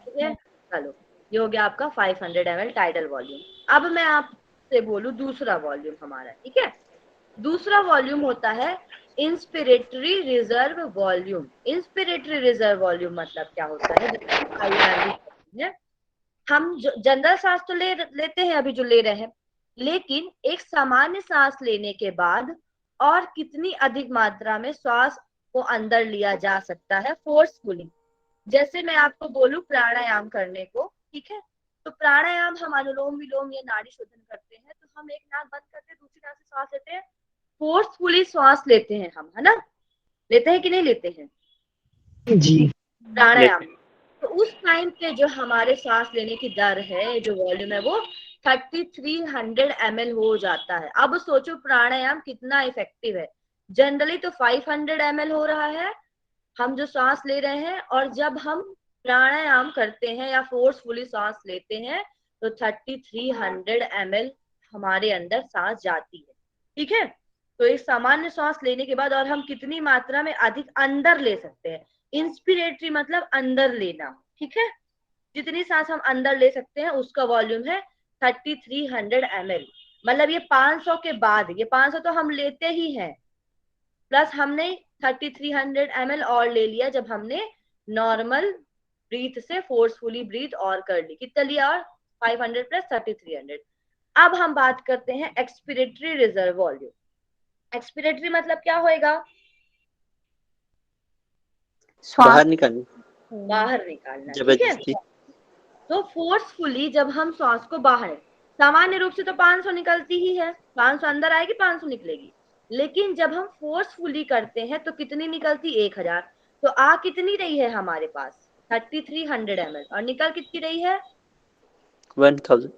ठीक है, चलो, ये हो गया आपका 500 ml टाइडल वॉल्यूम। अब मैं आपसे बोलूं दूसरा वॉल्यूम हमारा, ठीक है? दूसरा वॉल्यूम होता है inspiratory reserve volume. Inspiratory reserve volume मतलब क्या होता है? हम जनरल सांस तो लेते हैं, अभी जो ले रहे हैं, लेकिन एक सामान्य सांस लेने के बाद और कितनी अधिक मात्रा में श्वास को अंदर लिया जा सकता है फोर्सफुली। जैसे मैं आपको बोलूं प्राणायाम करने को, ठीक है, तो प्राणायाम हम अनुलोम विलोम या नाड़ी शोधन करते हैं, तो हम एक नाक बंद करते हैं, दूसरी नाक से सांस लेते हैं, फोर्सफुली श्वास लेते हैं हम, है ना? लेते हैं कि नहीं लेते हैं जी। प्राणायाम? तो उस टाइम पे जो हमारे सांस लेने की दर है, जो वॉल्यूम है, वो 3300 ml हो जाता है। अब सोचो प्राणायाम कितना इफेक्टिव है। जनरली तो 500 ml हो रहा है हम जो सांस ले रहे हैं, और जब हम प्राणायाम करते हैं या फोर्सफुली सांस लेते हैं, तो 3300 ml हमारे अंदर सांस जाती है। ठीक है, तो एक सामान्य सांस लेने के बाद और हम कितनी मात्रा में अधिक अंदर ले सकते हैं? इंस्पिरेटरी मतलब अंदर लेना, ठीक है, जितनी सांस हम अंदर ले सकते हैं उसका वॉल्यूम है 3300 ml। मतलब ये 500 के बाद, ये 500 तो हम लेते ही हैं, प्लस हमने 3300 ml और ले लिया जब हमने नॉर्मल ब्रीथ से फोर्सफुली ब्रीथ और कर ली। कितना लिया? और 500 प्लस 3300। अब हम बात करते हैं एक्सपिरेटरी रिजर्व वॉल्यूम। एक्सपिरेटरी मतलब क्या होएगा? श्वास बाहर निकालनी बाहर निकालना, ठीक है। जबरदस्ती। तो फोर्सफुली जब हम सांस को बाहर, सामान्य रूप से तो 500 निकलती ही है, 500 अंदर आएगी, 500 निकलेगी, लेकिन जब हम फोर्सफुली करते हैं तो कितनी निकलती? 1000। तो आ कितनी रही है हमारे पास? 3300 ml, और निकल कितनी रही है? 1000।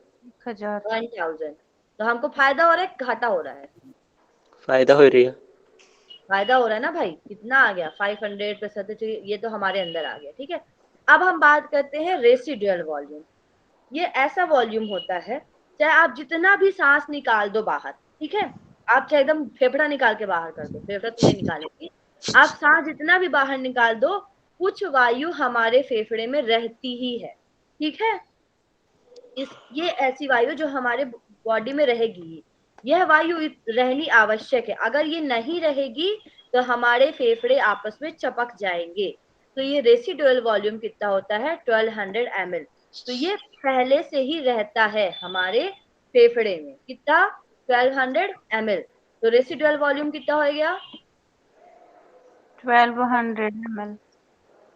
1000। 1000। तो हमको फायदा हो रहा है, घाटा हो रहा है? फायदा हो रही है। फायदा हो रहा है ना भाई। कितना आ गया? 500 प्लस 33, ये तो हमारे अंदर आ गया। ठीक है, अब हम बात करते हैं रेसिडुअल वॉल्यूम। ये ऐसा वॉल्यूम होता है, चाहे आप जितना भी सांस निकाल दो बाहर, ठीक है, आप चाहे एकदम फेफड़ा निकाल के बाहर कर दो, फेफड़ा तो नहीं निकालेंगे, आप सांस जितना भी बाहर निकाल दो, कुछ वायु हमारे फेफड़े में रहती ही है। ठीक है, ये ऐसी वायु जो हमारे बॉडी में रहेगी, यह वायु रहनी आवश्यक है। अगर ये नहीं रहेगी तो हमारे फेफड़े आपस में चपक जाएंगे। तो ये रेसिडुअल वॉल्यूम कितना होता है? 1200 ml। तो ये पहले से ही रहता है हमारे फेफड़े में। कितना? 1200 ml। तो रेसिडुअल वॉल्यूम कितना हो गया? 1200 ml।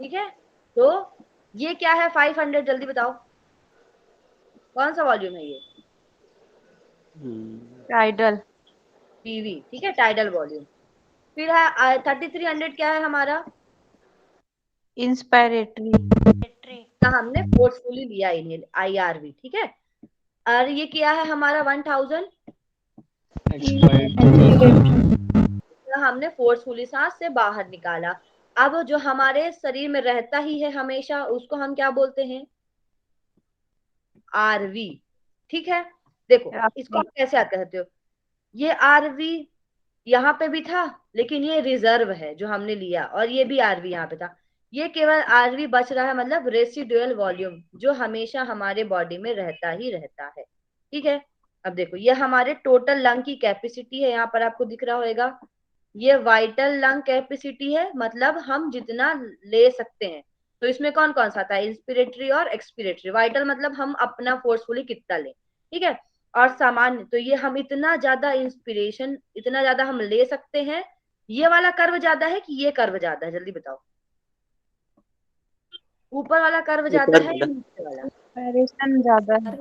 ठीक है, तो ये क्या है 500? जल्दी बताओ, कौन सा वॉल्यूम है ये? टाइडल। PV, ठीक है, टाइडल वॉल्यूम। फिर है 3300 क्या है हमारा, इंस्पायरेटरी। का हमने फोर्सफुली लिया इन्हें, IRV, ठीक है। और ये क्या है हमारा 1000, हमने फोर्सफुली सांस से बाहर निकाला। अब जो हमारे शरीर में रहता ही है हमेशा, उसको हम क्या बोलते हैं, RV, ठीक है। देखो इसको आप कैसे याद कर सकते हो, ये RV यहाँ पे भी था, लेकिन ये रिजर्व है जो हमने लिया, और ये भी RV यहाँ पे था। ये केवल RV बच रहा है, मतलब रेसिडुअल वॉल्यूम, जो हमेशा हमारे बॉडी में रहता ही रहता है, ठीक है। अब देखो ये हमारे टोटल लंग की कैपेसिटी है, यहाँ पर आपको दिख रहा होगा। ये वाइटल लंग कैपेसिटी है, मतलब हम जितना ले सकते हैं। तो इसमें कौन कौन सा आता है, इंस्पिरेटरी और एक्सपिरेटरी। वाइटल मतलब हम अपना फोर्सफुली कितना लें, ठीक है। और सामान्य, तो ये हम इतना ज्यादा इंस्पिरेशन, इतना ज्यादा हम ले सकते हैं। ये वाला कर्व ज्यादा है कि ये कर्व ज्यादा है, जल्दी बताओ। ऊपर वाला कर्व ज्यादा है या नीचे वाला, इंस्पायरेशन ज्यादा है।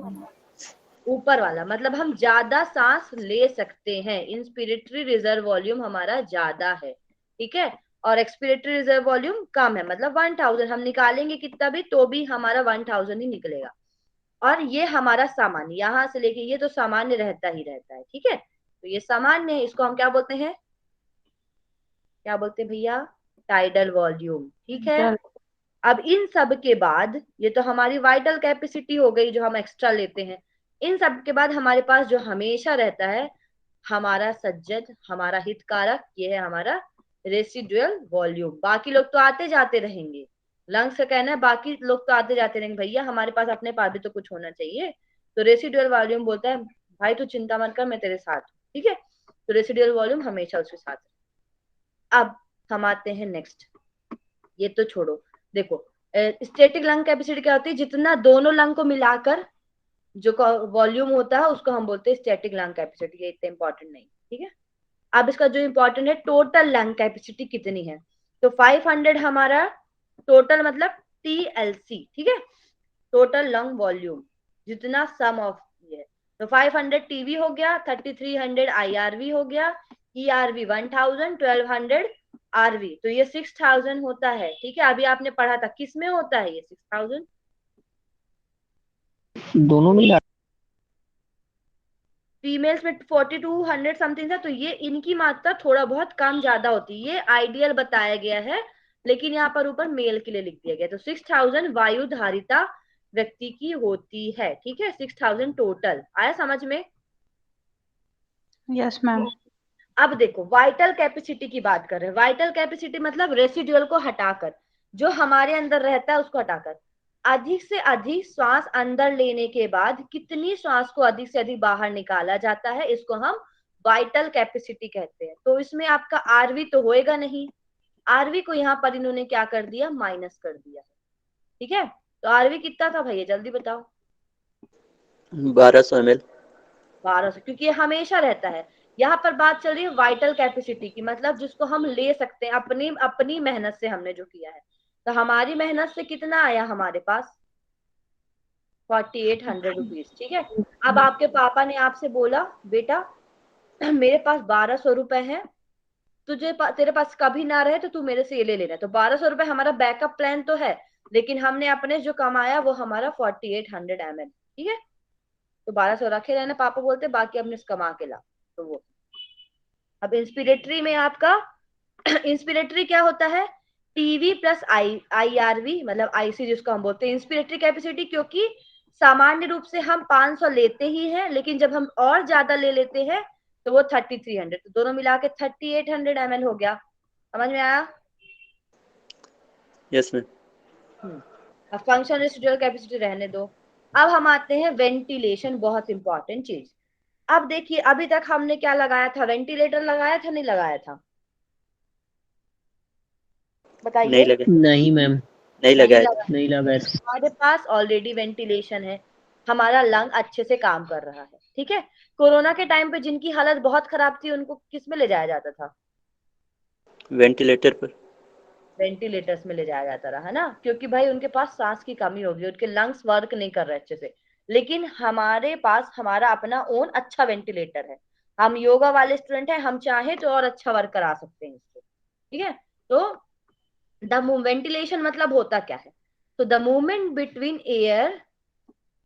ऊपर वाला, मतलब हम ज्यादा सांस ले सकते हैं, इंस्पिरेटरी रिजर्व वॉल्यूम हमारा ज्यादा है, ठीक है। और एक्सपिरेटरी रिजर्व वॉल्यूम कम है, मतलब 1000 हम निकालेंगे कितना भी तो भी हमारा 1000 ही निकलेगा। और ये हमारा सामान्य, यहां से लेके ये तो सामान्य रहता ही रहता है, ठीक है। तो ये सामान्य है, इसको हम क्या बोलते हैं, क्या बोलते हैं भैया, टाइडल वॉल्यूम, ठीक है। अब इन सब के बाद, ये तो हमारी वाइटल कैपेसिटी हो गई जो हम एक्स्ट्रा लेते हैं। इन सब के बाद हमारे पास जो हमेशा रहता है, हमारा सज्जद, हमारा हितकारक, ये है हमारा रेसिडुअल वॉल्यूम। बाकी लोग तो आते जाते रहेंगे, लंग्स का कहना है बाकी लोग तो आते जाते रहेंगे, भैया हमारे पास अपने पास भी तो कुछ होना चाहिए। तो रेसिडुअल वॉल्यूम बोलता है भाई तू चिंता मत कर, मैं तेरे साथ हूँ, ठीक है। तो रेसिडुअल वॉल्यूम हमेशा उसके साथ है। अब हम आते हैं नेक्स्ट, ये तो छोड़ो। देखो स्टैटिक लंग कैपेसिटी क्या होती है, जितना दोनों लंग को मिलाकर जो वॉल्यूम होता है उसको हम बोलते हैं स्टैटिक लंग कैपेसिटी। ये इतना इंपॉर्टेंट नहीं, ठीक है। अब इसका जो इंपॉर्टेंट है, टोटल लंग कैपेसिटी कितनी है। तो 500 हमारा टोटल, मतलब TLC, ठीक है, टोटल लंग वॉल्यूम, जितना सम ऑफ ये। तो 500 TV हो गया, 3300 IRV हो गया, ERV 1000, 1200 RV, तो ये 6000 होता है, ठीक है। अभी आपने पढ़ा था किस में होता है ये 6000, दोनों मिला। फीमेल्स में 4200 समथिंग था। तो ये इनकी मात्रा थोड़ा बहुत कम ज्यादा होती है, ये आइडियल बताया गया है, लेकिन यहाँ पर ऊपर मेल के लिए लिख दिया गया। तो 6000 वायु धारिता व्यक्ति की होती है, ठीक है। 6000 टोटल आया समझ में। Yes ma'am. अब देखो वाइटल कैपेसिटी की बात कर रहे हैं। वाइटल कैपेसिटी मतलब रेसिडुअल को हटाकर, जो हमारे अंदर रहता है उसको हटाकर, अधिक से अधिक श्वास अंदर लेने के बाद कितनी श्वास को अधिक से अधिक बाहर निकाला जाता है, इसको हम वाइटल कैपेसिटी कहते हैं। तो इसमें आपका RV तो होएगा नहीं, RV को यहाँ पर इन्होंने क्या कर दिया, माइनस कर दिया, ठीक है। तो RV कितना था भैया, जल्दी बताओ। 1200 ml। 1200, क्योंकि ये हमेशा रहता है। यहाँ पर बात चल रही है वाइटल कैपेसिटी की, मतलब जिसको हम ले सकते हैं अपनी अपनी मेहनत से, हमने जो किया है। तो हमारी मेहनत से कितना आया हमारे पास, 4800 रुपीज, ठीक है। अब आपके पापा ने आपसे बोला बेटा मेरे पास 1200 रुपए है, तेरे पास कभी ना रहे तो तू मेरे से ये ले लेना। तो 1200 रुपए हमारा बैकअप प्लान तो है, लेकिन हमने अपने जो कमाया वो हमारा 4800 ml, ठीक है। तो 1200 रखे रहना, पापा बोलते बाकी अपने से कमा के ला। तो वो अब इंस्पिरेटरी में आपका इंस्पिरेटरी क्या होता है, TV प्लस IRV, मतलब IC जिसको हम बोलते हैं इंस्पिरेटरी कैपेसिटी। क्योंकि सामान्य रूप से हम 500 लेते ही हैं, लेकिन जब हम और ज्यादा ले लेते हैं तो वो 3300, तो दोनों मिला के 3800 ml हो गया। समझ में आया। Yes ma'am. अब फंक्शन रेसिडुअल कैपेसिटी रहने दो। अब हम आते हैं वेंटिलेशन, बहुत इंपॉर्टेंट चीज। अब देखिए अभी तक हमने क्या लगाया था, वेंटिलेटर लगाया था नहीं लगाया था, बताइए। नहीं लगे। नहीं मैम, नहीं लगा है। नहीं लगा है। हमारे पास ऑलरेडी वेंटिलेशन है, हमारा लंग अच्छे से काम कर रहा है, ठीक है। कोरोना के टाइम पे जिनकी हालत बहुत खराब थी उनको किस में ले जाया जाता था, वेंटिलेटर पर। वेंटिलेटर्स में ले जाया जाता रहा, है ना, क्योंकि भाई उनके पास सांस की कमी होगी, उनके लंग्स वर्क नहीं कर रहे अच्छे से। लेकिन हमारे पास हमारा अपना ओन अच्छा वेंटिलेटर है, हम योगा वाले स्टूडेंट हैं, हम चाहे तो और अच्छा वर्क करा सकते हैं इसको, ठीक है। तो द वेंटिलेशन मतलब होता क्या है, तो the movement between air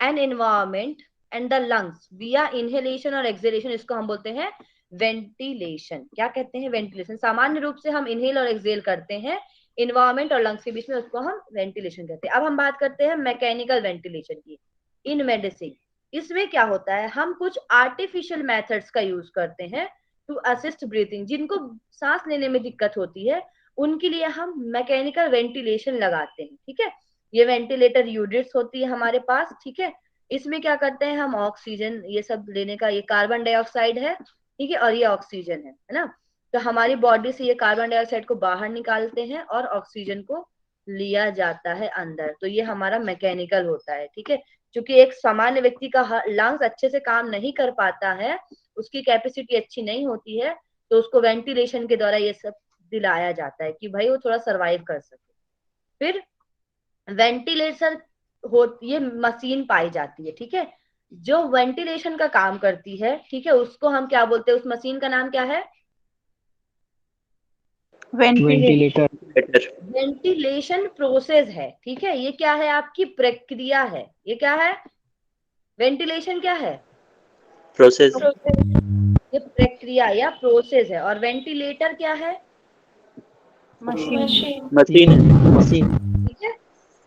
and environment and the lungs विया इनहेलेशन और एक्सहेलेशन, इसको हम बोलते हैं वेंटिलेशन। क्या कहते हैं, वेंटिलेशन। सामान्य रूप से हम इनहेल और एक्सहेल करते हैं इन्वायरमेंट और लंग्स के बीच में, उसको हम वेंटिलेशन कहते हैं। अब हम बात करते हैं मैकेनिकल वेंटिलेशन की इन मेडिसिन। इसमें क्या होता है, हम कुछ आर्टिफिशियल मेथड्स का यूज करते हैं टू असिस्ट ब्रीथिंग। जिनको सांस लेने में दिक्कत होती है उनके लिए हम मैकेनिकल वेंटिलेशन लगाते हैं, ठीक है। ये वेंटिलेटर यूनिट्स होती है हमारे पास, ठीक है। इसमें क्या करते हैं हम, ऑक्सीजन ये सब लेने का, ये कार्बन डाइऑक्साइड है, ठीक है, और ये ऑक्सीजन है ना। तो हमारी बॉडी से ये कार्बन डाइऑक्साइड को बाहर निकालते हैं और ऑक्सीजन को लिया जाता है अंदर। तो ये हमारा मैकेनिकल होता है, ठीक है। क्योंकि एक सामान्य व्यक्ति का लंग्स अच्छे से काम नहीं कर पाता है, उसकी कैपेसिटी अच्छी नहीं होती है, तो उसको वेंटिलेशन के द्वारा ये सब दिलाया जाता है कि भाई वो थोड़ा सरवाइव कर सके। फिर वेंटिलेशन हो, ये मशीन पाई जाती है, ठीक है, जो वेंटिलेशन का काम करती है, ठीक है, उसको हम क्या बोलते हैं, उस मशीन का नाम क्या है, वेंटिलेटर। वेंटिलेशन प्रोसेस है, ठीक है। ये क्या है, आपकी प्रक्रिया है। ये क्या है, वेंटिलेशन क्या है, प्रोसेस। ये प्रक्रिया या प्रोसेस है। और वेंटिलेटर क्या है, मशीन। मशीन है। मशीन। ठीक है।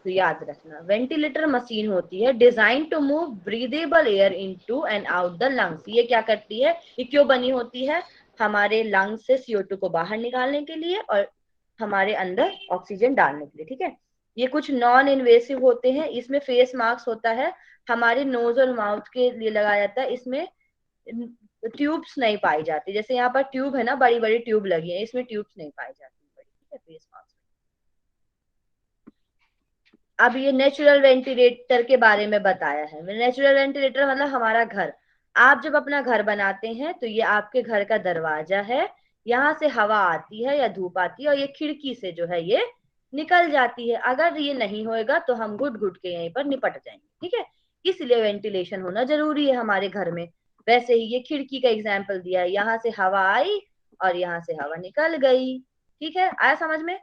तो याद रखना, वेंटिलेटर मशीन होती है design to move breathable air into and out the lungs. ये क्या करती है, ये क्यों बनी होती है, हमारे लंग्स से CO2 को बाहर निकालने के लिए और हमारे अंदर ऑक्सीजन डालने के लिए, ठीक है। ये कुछ नॉन इन्वेसिव होते हैं। इसमें फेस मास्क होता है, हमारे नोज और माउथ के लिए लगाया जाता है। इसमें ट्यूब्स नहीं पाई जाती, जैसे यहाँ पर ट्यूब है ना, बड़ी बड़ी ट्यूब लगी है, इसमें ट्यूब्स नहीं पाई जाती, ठीक है, फेस मास्क। अब ये नेचुरल वेंटिलेटर के बारे में बताया है। नेचुरल वेंटिलेटर मतलब हमारा घर। आप जब अपना घर बनाते हैं तो ये आपके घर का दरवाजा है, यहाँ से हवा आती है या धूप आती है और ये खिड़की से जो है ये निकल जाती है। अगर ये नहीं होएगा तो हम घुट घुट के यहीं पर निपट जाएंगे, ठीक है। इसलिए वेंटिलेशन होना जरूरी है हमारे घर में। वैसे ही ये खिड़की का एग्जाम्पल दिया है, यहाँ से हवा आई और यहाँ से हवा निकल गई, ठीक है, आया समझ में।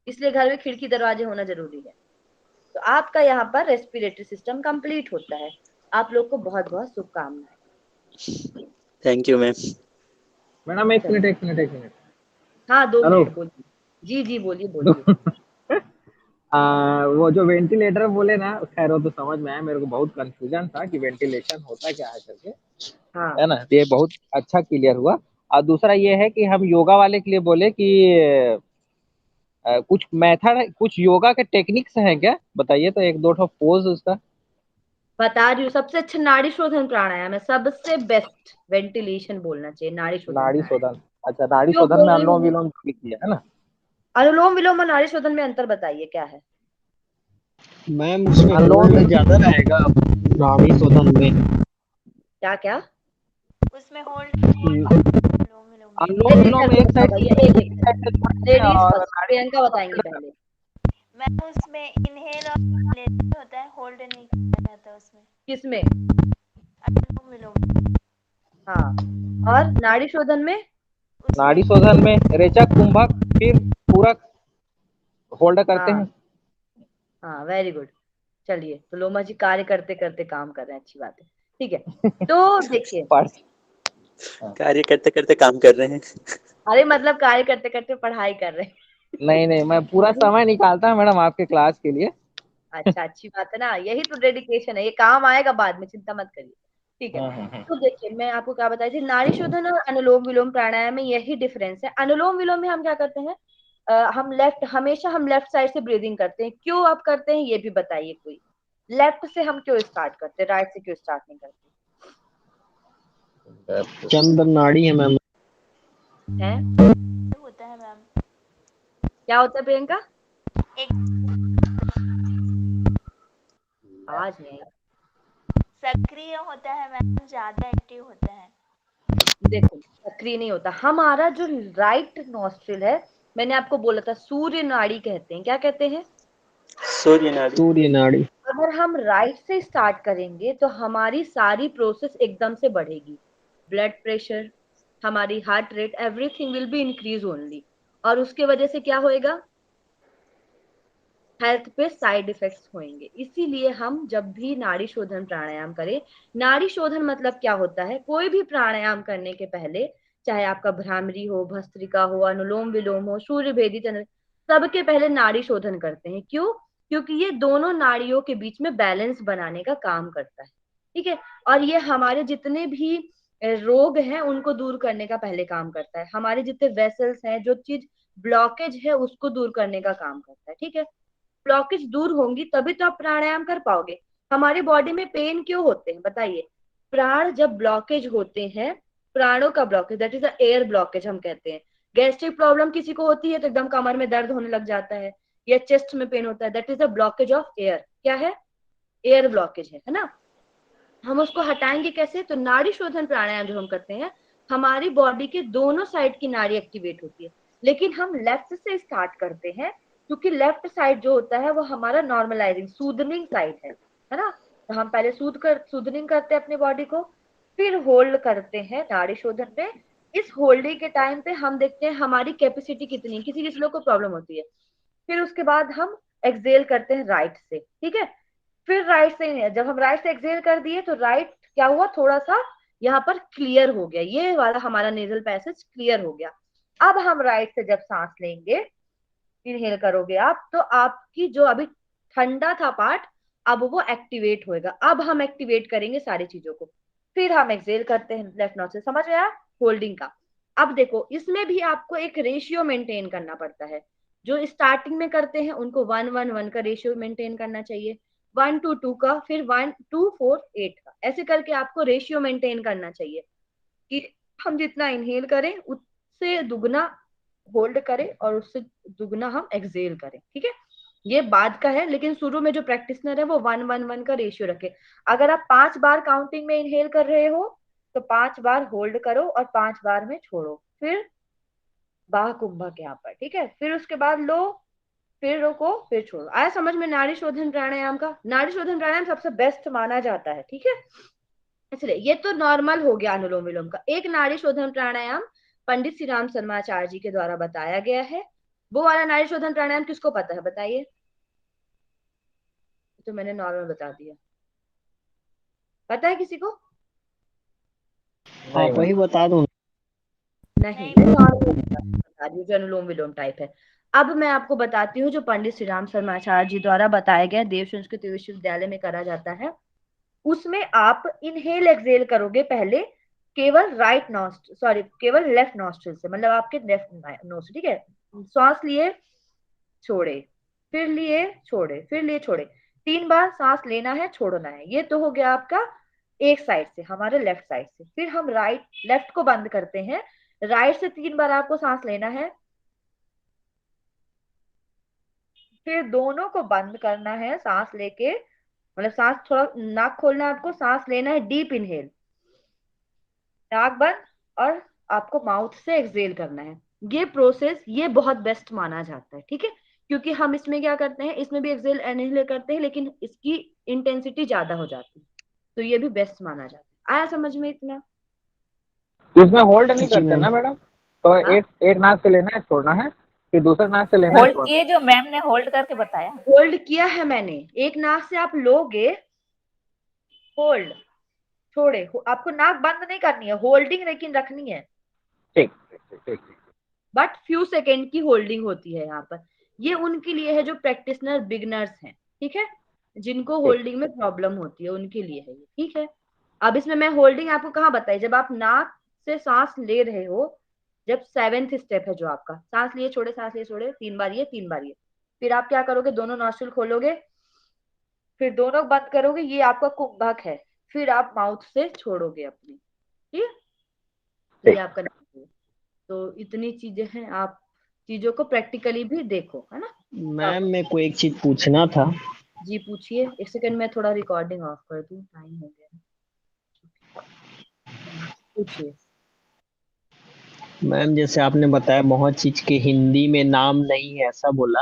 इसलिए घर में खिड़की दरवाजे होना जरूरी है। तो आपका यहाँ पर रेस्पिरेटरी सिस्टम कंप्लीट होता है। आप लोग को बहुत बहुत शुभकामनाएं। Thank you ma'am. मैडम एक मिनट। हाँ 2 हेलो। मिनट बोलिए। जी जी बोलिए बोलिए। वो जो वेंटिलेटर बोले ना, खैर वो तो समझ में आया, मेरे को बहुत कंफ्यूजन था कि वेंटिलेशन होता क्या है करके, हाँ है ना। ये बहुत अच्छा क्लियर हुआ। और दूसरा ये है कि हम योगा वाले के लिए बोले कि कुछ मेथड, कुछ योगा के टेक्निक्स हैं क्या, बताइए तो, एक दो ठो पोज उसका। बता रही हूँ, सबसे अच्छा नाड़ी शोधन प्राणायाम है, सबसे बेस्ट वेंटिलेशन बोलना चाहिए नाड़ी शोधन नाड़ी प्राणायाम। शोधन। अच्छा, नाड़ी क्यों शोधन बोल में रही अनुलोम हूँ, विलोम लिखिए, है ना। अनुलोम विलोम और नाड़ी शोधन में अंतर बताइए क्या है। मैम उसमें अनुलोम होल्ड ज्यादा रहेगा नाड़ी शोधन में। क्या क्या, उसमें होल्ड अनुलोम विलोम में। अनुलोम विलोम एक साइड भैया एक एक लेडीज और फर्स्ट, प्रियंका बताएंगी पहले। मैम उसमें इनहेल और एक्सहेल होता है, होल्ड नहीं किया जाता उसमें, किसमें, अनुलोम विलोम। हाँ, और नाड़ी शोधन में, नाड़ी शोधन में रेचक कुंभक फिर पूरक होल्ड करते हैं। हाँ हाँ वेरी गुड। चलिए, तो लोमा जी कार्य करते करते काम कर रहे हैं, अच्छी बात है, ठीक है। तो देखिए, कार्य करते करते काम कर रहे हैं। अरे मतलब कार्य करते करते पढ़ाई कर रहे हैं। नहीं, मैं पूरा समय निकालता हूँ मैडम आपके क्लास के लिए। अच्छा, अच्छी बात है ना, यही तो डेडिकेशन है, ये काम आएगा बाद में, चिंता मत करिए, ठीक है। तो देखिए, मैं आपको क्या बताई थी, नाड़ी शोधन और अनुलोम विलोम प्राणायाम में यही डिफरेंस है। अनुलोम विलोम में हम क्या करते हैं, हमेशा हम लेफ्ट साइड से ब्रीदिंग करते हैं। क्यों आप करते हैं ये भी बताइए कोई, लेफ्ट से हम क्यों स्टार्ट करते हैं, राइट से क्यों स्टार्ट नहीं करते चंद्र नाड़ी है मैम। हैं, होता है मैम, क्या होता है प्रियंका, एक आज नहीं, सक्रिय होता है मैम, ज्यादा एक्टिव होता है। देखो सक्रिय नहीं होता हमारा जो राइट नॉस्ट्रिल है। मैंने आपको बोला था सूर्य नाड़ी कहते हैं, क्या कहते हैं, सूर्य नाड़ी। सूर्य नाड़ी। अगर हम राइट से स्टार्ट करेंगे तो हमारी सारी प्रोसेस एकदम से बढ़ेगी। ब्लड प्रेशर, हमारी heart rate, everything will be increase only. और उसके वजह से क्या होएगा, हेल्थ पे साइड इफेक्ट्स होंगे। इसीलिए हम जब भी नाड़ी शोधन प्राणायाम करें, नाड़ी शोधन मतलब क्या होता है, कोई भी प्राणायाम करने के पहले, चाहे आपका भ्रामरी हो, भस्त्रिका हो, अनुलोम विलोम हो, सूर्य भेदी चंद्र, सबके पहले नाड़ी शोधन करते हैं। क्यों? क्योंकि ये दोनों नाड़ियों के बीच में बैलेंस बनाने का काम करता है, ठीक है। और ये हमारे जितने भी रोग हैं उनको दूर करने का पहले काम करता है, हमारे जितने वेसल्स हैं, जो चीज ब्लॉकेज है उसको दूर करने का काम करता है, ठीक है। ब्लॉकेज दूर होंगी तभी तो आप प्राणायाम कर पाओगे। हमारी बॉडी में पेन क्यों होते हैं बताइए? प्राण जब ब्लॉकेज होते हैं, प्राणों का blockage, that is a air blockage हम कहते हैं। गैस्ट्रिक प्रॉब्लम किसी को होती है तो एकदम कमर में दर्द होने लग जाता है, या चेस्ट में पेन होता है, that is a blockage of air. क्या है? एयर ब्लॉकेज है ना। हम उसको हटाएंगे कैसे? तो नाड़ी शोधन प्राणायाम जो हम करते हैं, हमारी बॉडी के दोनों साइड की नाड़ी एक्टिवेट होती है, लेकिन हम लेफ्ट से स्टार्ट करते हैं, क्योंकि लेफ्ट साइड जो होता है वो हमारा नॉर्मलाइजिंग सूदनिंग साइड है ना। तो हम पहले सूदनिंग करते हैं अपनी बॉडी को, फिर होल्ड करते हैं नाड़ी शोधन पे। इस होल्डिंग के टाइम पे हम देखते हैं हमारी कैपेसिटी कितनी, किसी किसी लोग को प्रॉब्लम होती है। फिर उसके बाद हम एक्सेल करते हैं राइट से, ठीक है। फिर राइट से, जब हम राइट से एक्सेल कर दिए तो राइट क्या हुआ, थोड़ा सा यहाँ पर क्लियर हो गया, ये वाला हमारा नेजल पैसेज क्लियर हो गया। अब हम राइट से जब सांस लेंगे, इनहेल करोगे आप, तो आपकी जो अभी ठंडा था पार्ट, अब वो एक्टिवेट होएगा। अब हम एक्टिवेट करेंगे सारी चीजों को। फिर हम एक्सेल करते हैं लेफ्ट नोज से, समझ गया होल्डिंग का। अब देखो, इसमें भी आपको एक रेशियो मेंटेन करना पड़ता है। जो स्टार्टिंग में करते हैं उनको 1-1-1 का रेशियो मेंटेन करना चाहिए, 1-2 का, फिर 1-2-4-8 का, ऐसे करके आपको रेशियो मेंटेन करना चाहिए कि हम जितना इनहेल करें उससे दुगना होल्ड करें और उससे दुगना हम एक्सेल करें, ठीक है। ये बाद का है, लेकिन शुरू में जो प्रैक्टिशनर है वो 1-1-1 का रेशियो रखे। अगर आप 5 बार काउंटिंग में इनहेल कर रहे हो तो 5 बार होल्ड करो और 5 बार में छोड़ो, फिर बाह कुंभक यहाँ पर, ठीक है। फिर उसके बाद लो, फिर रोको, फिर छोड़ो। आया समझ में नाड़ी शोधन प्राणायाम का? नाड़ी शोधन प्राणायाम सबसे बेस्ट माना जाता है, ठीक है। इसलिए ये तो नॉर्मल हो गया अनुलोम विलोम का। एक नाड़ी शोधन प्राणायाम पंडित श्री राम शर्माचार्य जी के द्वारा बताया गया है। वो वाला नाड़ी शोधन प्राणायाम किसको पता है बताइए? तो मैंने नॉर्मल बता दिया, पता है किसी को? आप वही बता दो। नहीं, मैं नॉर्मल बता रही हूँ जो अनुलोम विलोम टाइप है। अब मैं आपको बताती हूँ जो पंडित श्री राम शर्माचार्य जी द्वारा बताया गया, देव संस्कृत विश्वविद्यालय में करा जाता है। उसमें आप इनहेल एक्सेल करोगे पहले, केवल केवल लेफ्ट नॉस्ट्रिल से, मतलब आपके लेफ्ट नोज, ठीक है। सांस लिए, छोड़े, फिर लिए, छोड़े, फिर लिए, छोड़े, 3 बार सांस लेना है, छोड़ना है। ये तो हो गया आपका एक साइड से, हमारे लेफ्ट साइड से। फिर हम लेफ्ट को बंद करते हैं, राइट से 3 बार आपको सांस लेना है, फिर दोनों को बंद करना है सांस लेके, मतलब सांस थोड़ा नाक खोलना है आपको, सांस लेना है डीप इनहेल, नाक बंद, और आपको माउथ से एक्सहेल करना है। ये प्रोसेस ये बहुत बेस्ट माना जाता है, ठीक है। क्योंकि हम इसमें क्या करते हैं, इसमें भी एक्सहेल इनहेल करते हैं, लेकिन इसकी इंटेंसिटी ज्यादा हो जाती है, तो ये भी बेस्ट माना जाता है। आया समझ में इतना? इसमें होल्ड नहीं जी करते मैम। ना मैडम? तो हाँ? एक नाक से लेना है, छोड़ना है, फिर दूसरा नाक से लेना है, होल्ड छोड़ना किए जो मैम ने होल्ड करके बताया। होल्ड किया है मैंने, एक नाक से आप लोगे, होल्ड, छोड़े, आपको नाक बंद नहीं करनी है, होल्डिंग लेकिन रखनी है, है। ठीक ठीक ठीक ठीक। बट फ्यू सेकेंड की होल्डिंग होती है यहाँ पर। ये उनके लिए है जो प्रैक्टिशनर बिगनर्स हैं, ठीक है, जिनको होल्डिंग में प्रॉब्लम होती है उनके लिए है ये, ठीक है। अब इसमें मैं होल्डिंग आपको कहाँ बताई, जब आप नाक से सांस ले रहे हो, जब 7th स्टेप है जो आपका, सांस लिए छोड़े, सांस लिए छोड़े, 3 बार ये, 3 बार ये। फिर आप क्या करोगे, दोनों नॉस्ट्रिल खोलोगे, फिर दोनों बंद करोगे, ये आपका कुंभक है। फिर आप माउथ से छोड़ोगे अपनी, ठीक है। तो ये आपका नाक है। तो इतनी चीजें हैं, आप चीजों को प्रैक्टिकली भी देखो, है ना। मैम मेरे को एक चीज पूछना था। जी पूछिए, एक सेकंड मैं थोड़ा रिकॉर्डिंग ऑफ कर दूं, टाइम हो गया। पूछिए। मैम जैसे आपने बताया बहुत चीज के हिंदी में नाम नहीं है ऐसा बोला,